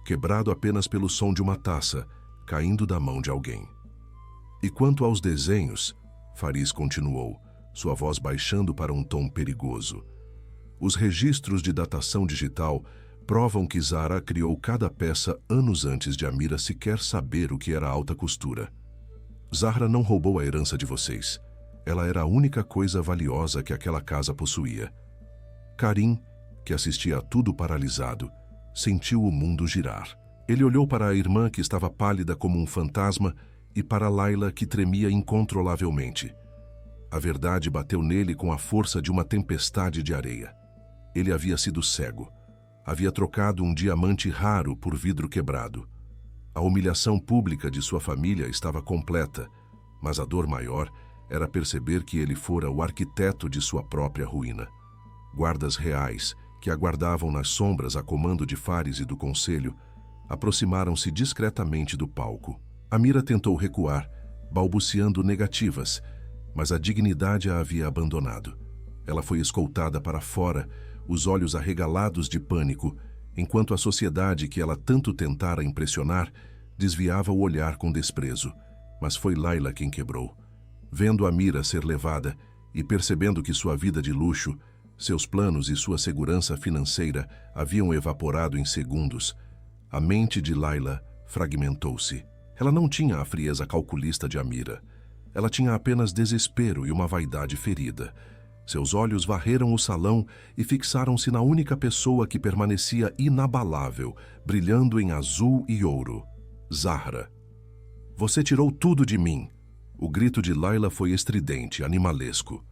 quebrado apenas pelo som de uma taça caindo da mão de alguém. "E quanto aos desenhos", Faris continuou, sua voz baixando para um tom perigoso, "os registros de datação digital provam que Zara criou cada peça anos antes de Amira sequer saber o que era alta costura. Zahra não roubou a herança de vocês. Ela era a única coisa valiosa que aquela casa possuía. Karim, que assistia a tudo paralisado, sentiu o mundo girar. Ele olhou para a irmã, que estava pálida como um fantasma, e para Layla, que tremia incontrolavelmente. A verdade bateu nele com a força de uma tempestade de areia. Ele havia sido cego. Havia trocado um diamante raro por vidro quebrado. A humilhação pública de sua família estava completa, mas a dor maior era perceber que ele fora o arquiteto de sua própria ruína. Guardas reais, que aguardavam nas sombras a comando de Fares e do conselho, aproximaram-se discretamente do palco. Amira tentou recuar, balbuciando negativas, mas a dignidade a havia abandonado. Ela foi escoltada para fora, os olhos arregalados de pânico, enquanto a sociedade que ela tanto tentara impressionar desviava o olhar com desprezo. Mas foi Layla quem quebrou. Vendo Amira ser levada e percebendo que sua vida de luxo, seus planos e sua segurança financeira haviam evaporado em segundos, a mente de Layla fragmentou-se. Ela não tinha a frieza calculista de Amira. Ela tinha apenas desespero e uma vaidade ferida. Seus olhos varreram o salão e fixaram-se na única pessoa que permanecia inabalável, brilhando em azul e ouro. Zahra. Você tirou tudo de mim. O grito de Layla foi estridente, animalesco.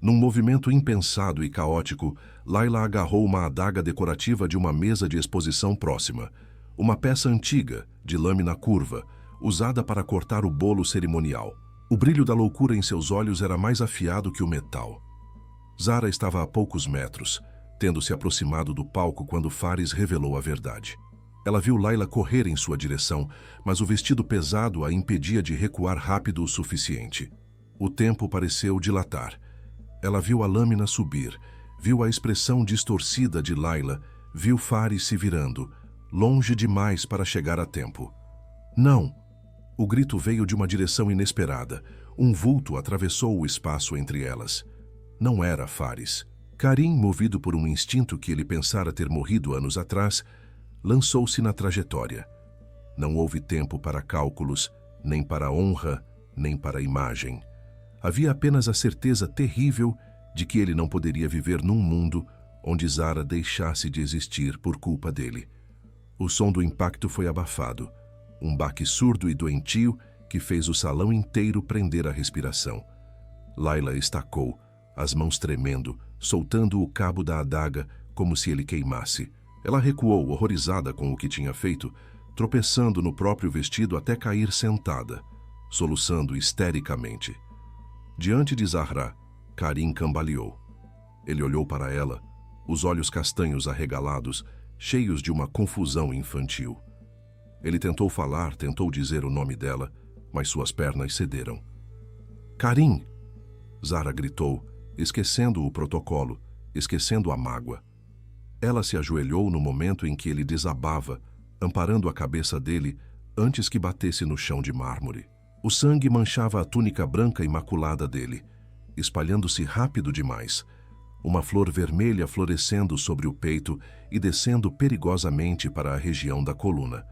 Num movimento impensado e caótico, Layla agarrou uma adaga decorativa de uma mesa de exposição próxima. Uma peça antiga, de lâmina curva, usada para cortar o bolo cerimonial. O brilho da loucura em seus olhos era mais afiado que o metal. Zara estava a poucos metros, tendo se aproximado do palco quando Fares revelou a verdade. Ela viu Layla correr em sua direção, mas o vestido pesado a impedia de recuar rápido o suficiente. O tempo pareceu dilatar. Ela viu a lâmina subir, viu a expressão distorcida de Layla, viu Fares se virando, longe demais para chegar a tempo. Não! O grito veio de uma direção inesperada. Um vulto atravessou o espaço entre elas. Não era Fares. Karim, movido por um instinto que ele pensara ter morrido anos atrás, lançou-se na trajetória. Não houve tempo para cálculos, nem para honra, nem para imagem. Havia apenas a certeza terrível de que ele não poderia viver num mundo onde Zara deixasse de existir por culpa dele. O som do impacto foi abafado, um baque surdo e doentio que fez o salão inteiro prender a respiração. Layla estacou, as mãos tremendo, soltando o cabo da adaga como se ele queimasse. Ela recuou, horrorizada com o que tinha feito, tropeçando no próprio vestido até cair sentada, soluçando histericamente. Diante de Zahra, Karim cambaleou. Ele olhou para ela, os olhos castanhos arregalados, cheios de uma confusão infantil. Ele tentou falar, tentou dizer o nome dela, mas suas pernas cederam. Karim! Zara gritou, esquecendo o protocolo, esquecendo a mágoa. Ela se ajoelhou no momento em que ele desabava, amparando a cabeça dele antes que batesse no chão de mármore. O sangue manchava a túnica branca imaculada dele, espalhando-se rápido demais. Uma flor vermelha florescendo sobre o peito e descendo perigosamente para a região da coluna.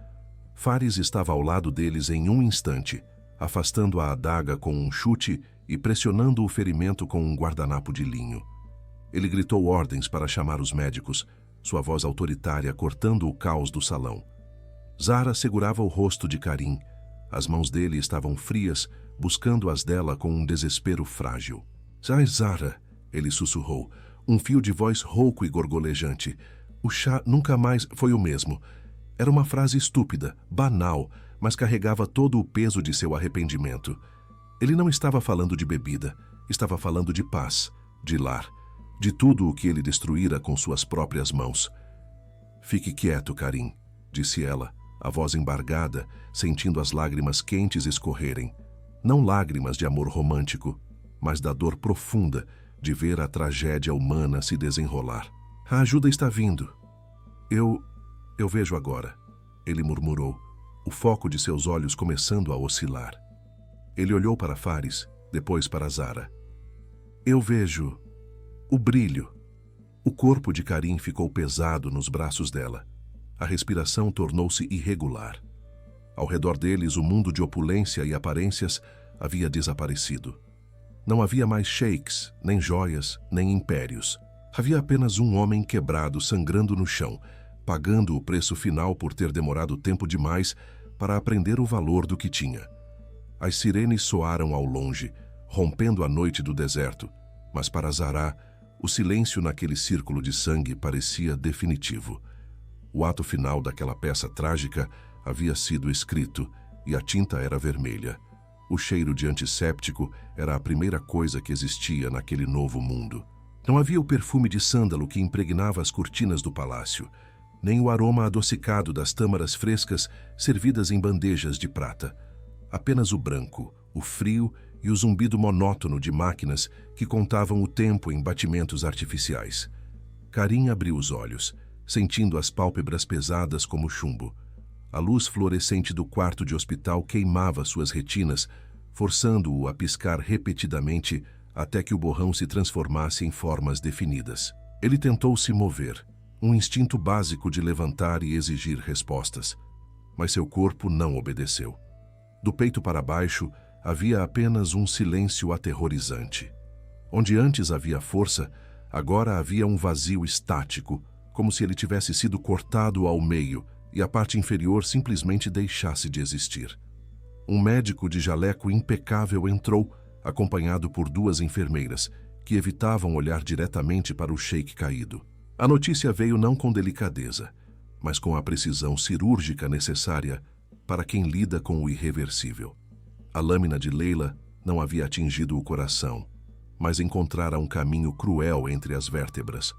Fares estava ao lado deles em um instante, afastando a adaga com um chute e pressionando o ferimento com um guardanapo de linho. Ele gritou ordens para chamar os médicos, sua voz autoritária cortando o caos do salão. Zara segurava o rosto de Karim. As mãos dele estavam frias, buscando as dela com um desespero frágil. Ai, Zara, ele sussurrou, um fio de voz rouco e gorgolejante. O chá nunca mais foi o mesmo. Era uma frase estúpida, banal, mas carregava todo o peso de seu arrependimento. Ele não estava falando de bebida, estava falando de paz, de lar, de tudo o que ele destruíra com suas próprias mãos. Fique quieto, Karim, disse ela, a voz embargada, sentindo as lágrimas quentes escorrerem. Não lágrimas de amor romântico, mas da dor profunda de ver a tragédia humana se desenrolar. A ajuda está vindo. Eu vejo agora, ele murmurou, o foco de seus olhos começando a oscilar. Ele olhou para Fares, depois para Zara. Eu vejo o brilho. O corpo de Karim ficou pesado nos braços dela. A respiração tornou-se irregular. Ao redor deles, o mundo de opulência e aparências havia desaparecido. Não havia mais sheiks, nem joias, nem impérios. Havia apenas um homem quebrado, sangrando no chão, pagando o preço final por ter demorado tempo demais para aprender o valor do que tinha. As sirenes soaram ao longe, rompendo a noite do deserto, mas para Zahra, o silêncio naquele círculo de sangue parecia definitivo. O ato final daquela peça trágica havia sido escrito e a tinta era vermelha. O cheiro de antisséptico era a primeira coisa que existia naquele novo mundo. Não havia o perfume de sândalo que impregnava as cortinas do palácio, nem o aroma adocicado das tâmaras frescas servidas em bandejas de prata. Apenas o branco, o frio e o zumbido monótono de máquinas que contavam o tempo em batimentos artificiais. Karim abriu os olhos, sentindo as pálpebras pesadas como chumbo. A luz fluorescente do quarto de hospital queimava suas retinas, forçando-o a piscar repetidamente até que o borrão se transformasse em formas definidas. Ele tentou se mover, um instinto básico de levantar e exigir respostas, mas seu corpo não obedeceu. Do peito para baixo, havia apenas um silêncio aterrorizante. Onde antes havia força, agora havia um vazio estático, como se ele tivesse sido cortado ao meio e a parte inferior simplesmente deixasse de existir. Um médico de jaleco impecável entrou, acompanhado por 2 enfermeiras, que evitavam olhar diretamente para o sheik caído. A notícia veio não com delicadeza, mas com a precisão cirúrgica necessária para quem lida com o irreversível. A lâmina de Leila não havia atingido o coração, mas encontrara um caminho cruel entre as vértebras.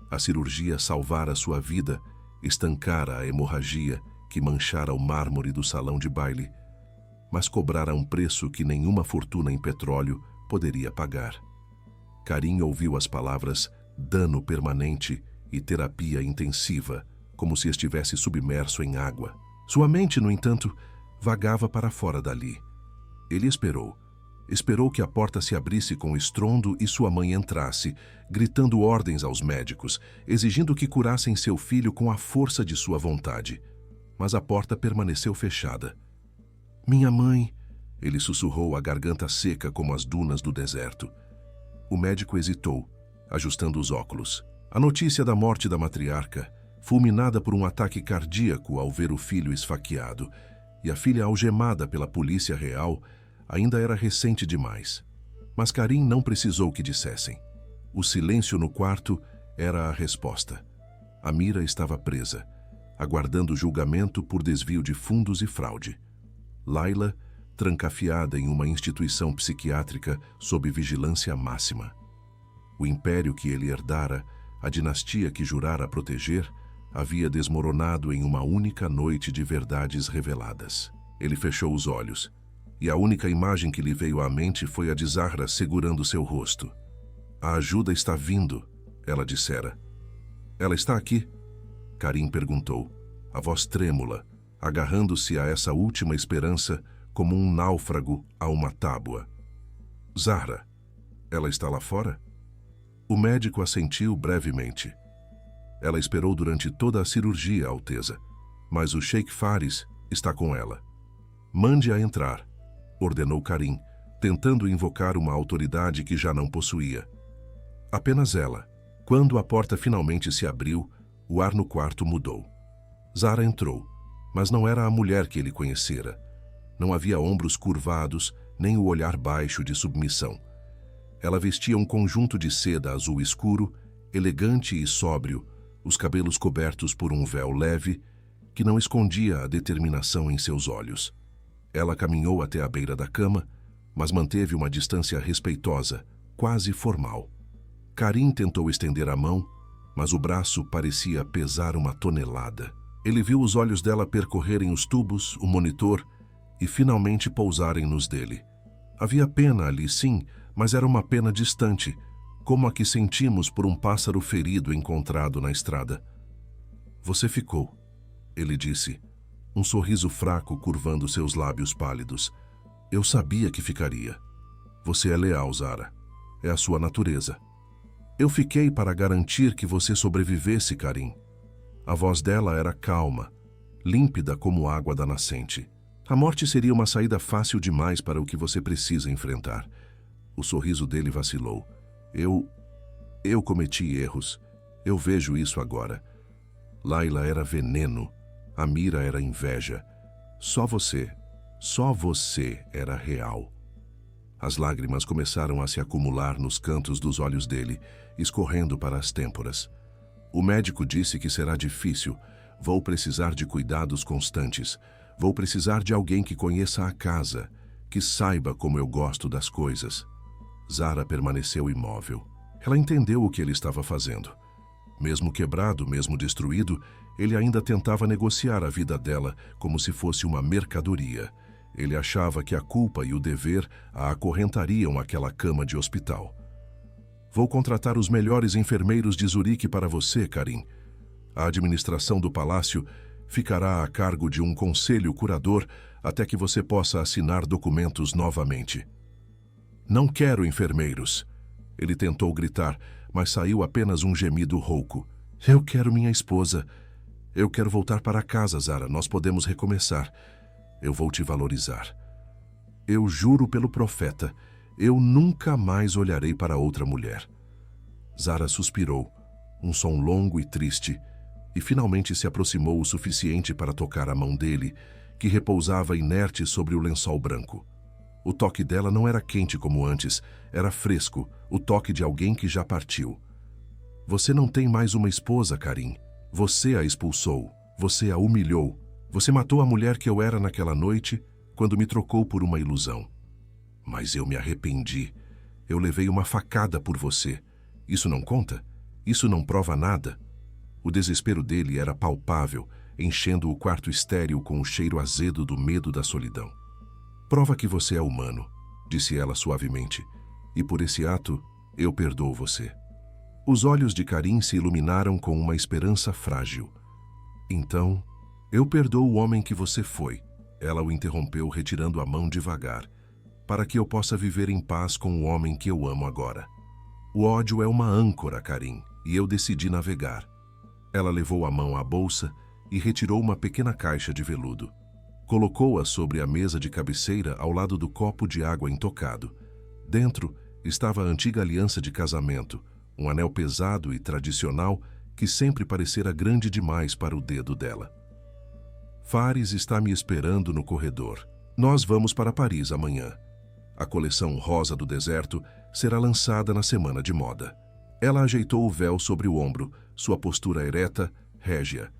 A cirurgia salvara sua vida, estancara a hemorragia que manchara o mármore do salão de baile, mas cobrara um preço que nenhuma fortuna em petróleo poderia pagar. Karim ouviu as palavras dano permanente e terapia intensiva, como se estivesse submerso em água. Sua mente, no entanto, vagava para fora dali. Ele esperou que a porta se abrisse com estrondo e sua mãe entrasse, gritando ordens aos médicos, exigindo que curassem seu filho com a força de sua vontade. Mas a porta permaneceu fechada. "Minha mãe", ele sussurrou, a garganta seca como as dunas do deserto. O médico hesitou, ajustando os óculos. A notícia da morte da matriarca, fulminada por um ataque cardíaco ao ver o filho esfaqueado, e a filha algemada pela polícia real, ainda era recente demais. Mas Karim não precisou que dissessem. O silêncio no quarto era a resposta. A Mira estava presa, aguardando julgamento por desvio de fundos e fraude. Laila, trancafiada em uma instituição psiquiátrica sob vigilância máxima. O império que ele herdara, a dinastia que jurara proteger, havia desmoronado em uma única noite de verdades reveladas. Ele fechou os olhos, e a única imagem que lhe veio à mente foi a de Zahra segurando seu rosto. "A ajuda está vindo", ela dissera. "Ela está aqui?" Karim perguntou, a voz trêmula, agarrando-se a essa última esperança como um náufrago a uma tábua. "Zahra, ela está lá fora?" O médico assentiu brevemente. "Ela esperou durante toda a cirurgia, Alteza, mas o Sheik Faris está com ela." "Mande-a entrar", ordenou Karim, tentando invocar uma autoridade que já não possuía. Apenas ela. Quando a porta finalmente se abriu, o ar no quarto mudou. Zahra entrou, mas não era a mulher que ele conhecera. Não havia ombros curvados, nem o olhar baixo de submissão. Ela vestia um conjunto de seda azul escuro, elegante e sóbrio, os cabelos cobertos por um véu leve, que não escondia a determinação em seus olhos. Ela caminhou até a beira da cama, mas manteve uma distância respeitosa, quase formal. Karim tentou estender a mão, mas o braço parecia pesar uma tonelada. Ele viu os olhos dela percorrerem os tubos, o monitor, e finalmente pousarem nos dele. Havia pena ali, sim, mas era uma pena distante, como a que sentimos por um pássaro ferido encontrado na estrada. "Você ficou", ele disse, um sorriso fraco curvando seus lábios pálidos. "Eu sabia que ficaria. Você é leal, Zahra. É a sua natureza." Eu fiquei para garantir que você sobrevivesse, Karim. A voz dela era calma, límpida como água da nascente. A morte seria uma saída fácil demais para o que você precisa enfrentar. O sorriso dele vacilou. Eu cometi erros. Eu vejo isso agora. Laila era veneno. Amira era inveja. Só você era real. As lágrimas começaram a se acumular nos cantos dos olhos dele, escorrendo para as têmporas. O médico disse que será difícil. Vou precisar de cuidados constantes. Vou precisar de alguém que conheça a casa, que saiba como eu gosto das coisas. Zara permaneceu imóvel. Ela entendeu o que ele estava fazendo. Mesmo quebrado, mesmo destruído, ele ainda tentava negociar a vida dela como se fosse uma mercadoria. Ele achava que a culpa e o dever a acorrentariam àquela cama de hospital. Vou contratar os melhores enfermeiros de Zurique para você, Karim. A administração do palácio ficará a cargo de um conselho curador até que você possa assinar documentos novamente. Não quero enfermeiros. Ele tentou gritar, mas saiu apenas um gemido rouco. Eu quero minha esposa. Eu quero voltar para casa, Zara. Nós podemos recomeçar. Eu vou te valorizar. Eu juro pelo profeta, eu nunca mais olharei para outra mulher. Zara suspirou, um som longo e triste, e finalmente se aproximou o suficiente para tocar a mão dele, que repousava inerte sobre o lençol branco. O toque dela não era quente como antes, era fresco, o toque de alguém que já partiu. Você não tem mais uma esposa, Karim. Você a expulsou, você a humilhou. Você matou a mulher que eu era naquela noite, quando me trocou por uma ilusão. Mas eu me arrependi. Eu levei uma facada por você. Isso não conta? Isso não prova nada? O desespero dele era palpável, enchendo o quarto estéril com o cheiro azedo do medo da solidão. Prova que você é humano, disse ela suavemente, e por esse ato eu perdoo você. Os olhos de Karim se iluminaram com uma esperança frágil. Então, eu perdoo o homem que você foi. Ela o interrompeu, retirando a mão devagar, para que eu possa viver em paz com o homem que eu amo agora. O ódio é uma âncora, Karim, e eu decidi navegar. Ela levou a mão à bolsa e retirou uma pequena caixa de veludo. Colocou-a sobre a mesa de cabeceira ao lado do copo de água intocado. Dentro estava a antiga aliança de casamento, um anel pesado e tradicional que sempre parecera grande demais para o dedo dela. Fares está me esperando no corredor. Nós vamos para Paris amanhã. A coleção rosa do deserto será lançada na semana de moda. Ela ajeitou o véu sobre o ombro, sua postura ereta, régia.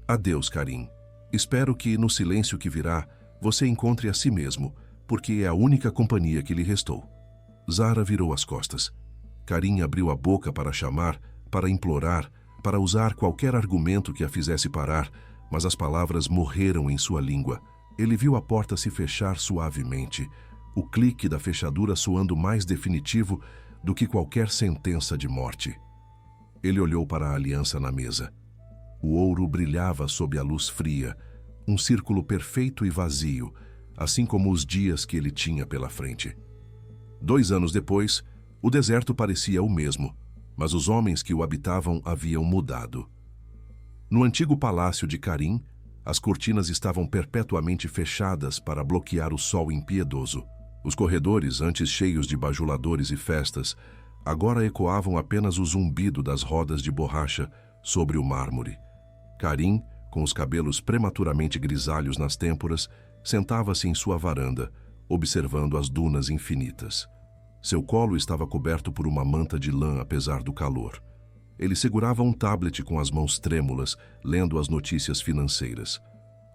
Adeus, Karim. Espero que, no silêncio que virá, você encontre a si mesmo, porque é a única companhia que lhe restou. Zara virou as costas. Karim abriu a boca para chamar, para implorar, para usar qualquer argumento que a fizesse parar, mas as palavras morreram em sua língua. Ele viu a porta se fechar suavemente, o clique da fechadura soando mais definitivo do que qualquer sentença de morte. Ele olhou para a aliança na mesa. O ouro brilhava sob a luz fria, um círculo perfeito e vazio, assim como os dias que ele tinha pela frente. 2 anos depois, o deserto parecia o mesmo, mas os homens que o habitavam haviam mudado. No antigo palácio de Karim, as cortinas estavam perpetuamente fechadas para bloquear o sol impiedoso. Os corredores, antes cheios de bajuladores e festas, agora ecoavam apenas o zumbido das rodas de borracha sobre o mármore. Karim, com os cabelos prematuramente grisalhos nas têmporas, sentava-se em sua varanda, observando as dunas infinitas. Seu colo estava coberto por uma manta de lã apesar do calor. Ele segurava um tablet com as mãos trêmulas, lendo as notícias financeiras.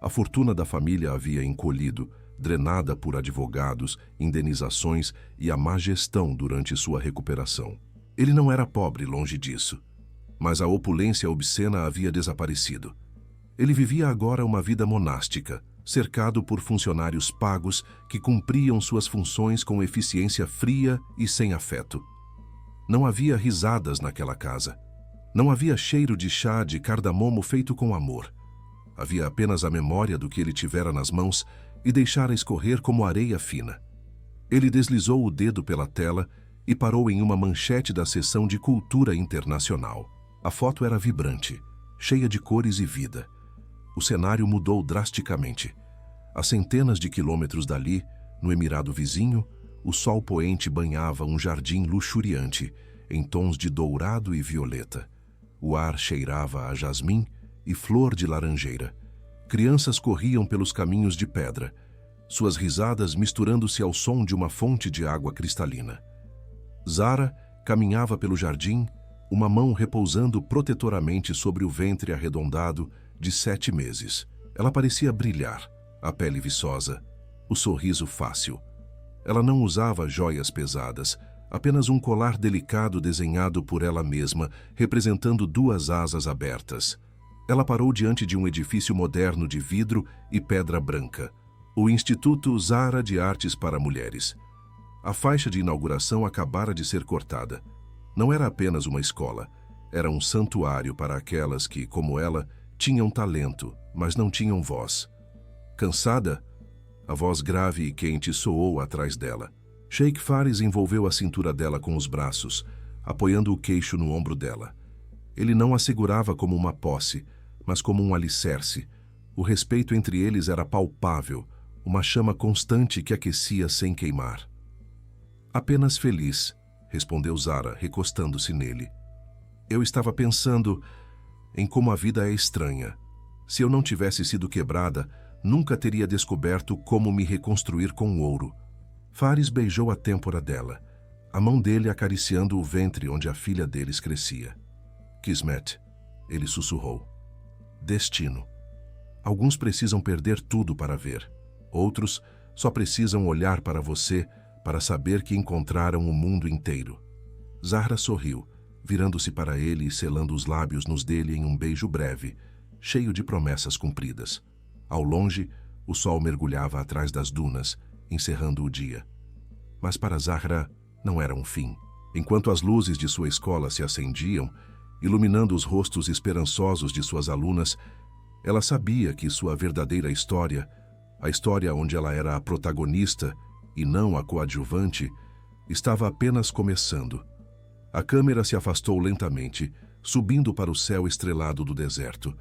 A fortuna da família havia encolhido, drenada por advogados, indenizações e a má gestão durante sua recuperação. Ele não era pobre, longe disso, mas a opulência obscena havia desaparecido. Ele vivia agora uma vida monástica, cercado por funcionários pagos que cumpriam suas funções com eficiência fria e sem afeto. Não havia risadas naquela casa. Não havia cheiro de chá de cardamomo feito com amor. Havia apenas a memória do que ele tivera nas mãos e deixara escorrer como areia fina. Ele deslizou o dedo pela tela e parou em uma manchete da seção de Cultura Internacional. A foto era vibrante, cheia de cores e vida. O cenário mudou drasticamente. A centenas de quilômetros dali, no emirado vizinho, o sol poente banhava um jardim luxuriante, em tons de dourado e violeta. O ar cheirava a jasmim e flor de laranjeira. Crianças corriam pelos caminhos de pedra, suas risadas misturando-se ao som de uma fonte de água cristalina. Zara caminhava pelo jardim, uma mão repousando protetoramente sobre o ventre arredondado de 7 meses. Ela parecia brilhar, a pele viçosa, o sorriso fácil. Ela não usava joias pesadas, apenas um colar delicado desenhado por ela mesma, representando 2 asas abertas. Ela parou diante de um edifício moderno de vidro e pedra branca, o Instituto Zara de Artes para Mulheres. A faixa de inauguração acabara de ser cortada. Não era apenas uma escola, era um santuário para aquelas que, como ela, tinham talento, mas não tinham voz. Cansada, a voz grave e quente soou atrás dela. Sheikh Fares envolveu a cintura dela com os braços, apoiando o queixo no ombro dela. Ele não a segurava como uma posse, mas como um alicerce. O respeito entre eles era palpável, uma chama constante que aquecia sem queimar. Apenas feliz, respondeu Zara, recostando-se nele. Eu estava pensando em como a vida é estranha. Se eu não tivesse sido quebrada, nunca teria descoberto como me reconstruir com ouro. Fares beijou a têmpora dela, a mão dele acariciando o ventre onde a filha deles crescia. Kismet, ele sussurrou. Destino. Alguns precisam perder tudo para ver. Outros só precisam olhar para você para saber que encontraram o mundo inteiro. Zahra sorriu, virando-se para ele e selando os lábios nos dele em um beijo breve, cheio de promessas cumpridas. Ao longe, o sol mergulhava atrás das dunas, encerrando o dia. Mas para Zahra não era um fim. Enquanto as luzes de sua escola se acendiam, iluminando os rostos esperançosos de suas alunas, ela sabia que sua verdadeira história, a história onde ela era a protagonista e não a coadjuvante, estava apenas começando. A câmera se afastou lentamente, subindo para o céu estrelado do deserto,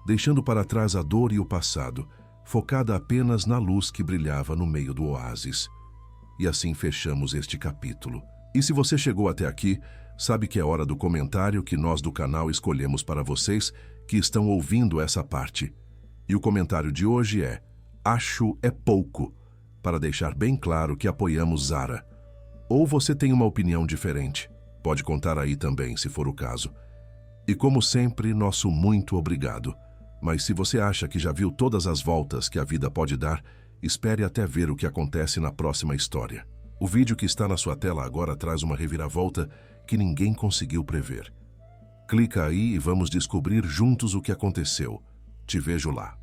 deixando para trás a dor e o passado, focada apenas na luz que brilhava no meio do oásis. E assim fechamos este capítulo. E se você chegou até aqui, sabe que é hora do comentário que nós do canal escolhemos para vocês que estão ouvindo essa parte. E o comentário de hoje é: acho é pouco, para deixar bem claro que apoiamos Zara. Ou você tem uma opinião diferente? Pode contar aí também, se for o caso. E como sempre, nosso muito obrigado. Mas se você acha que já viu todas as voltas que a vida pode dar, espere até ver o que acontece na próxima história. O vídeo que está na sua tela agora traz uma reviravolta que ninguém conseguiu prever. Clica aí e vamos descobrir juntos o que aconteceu. Te vejo lá.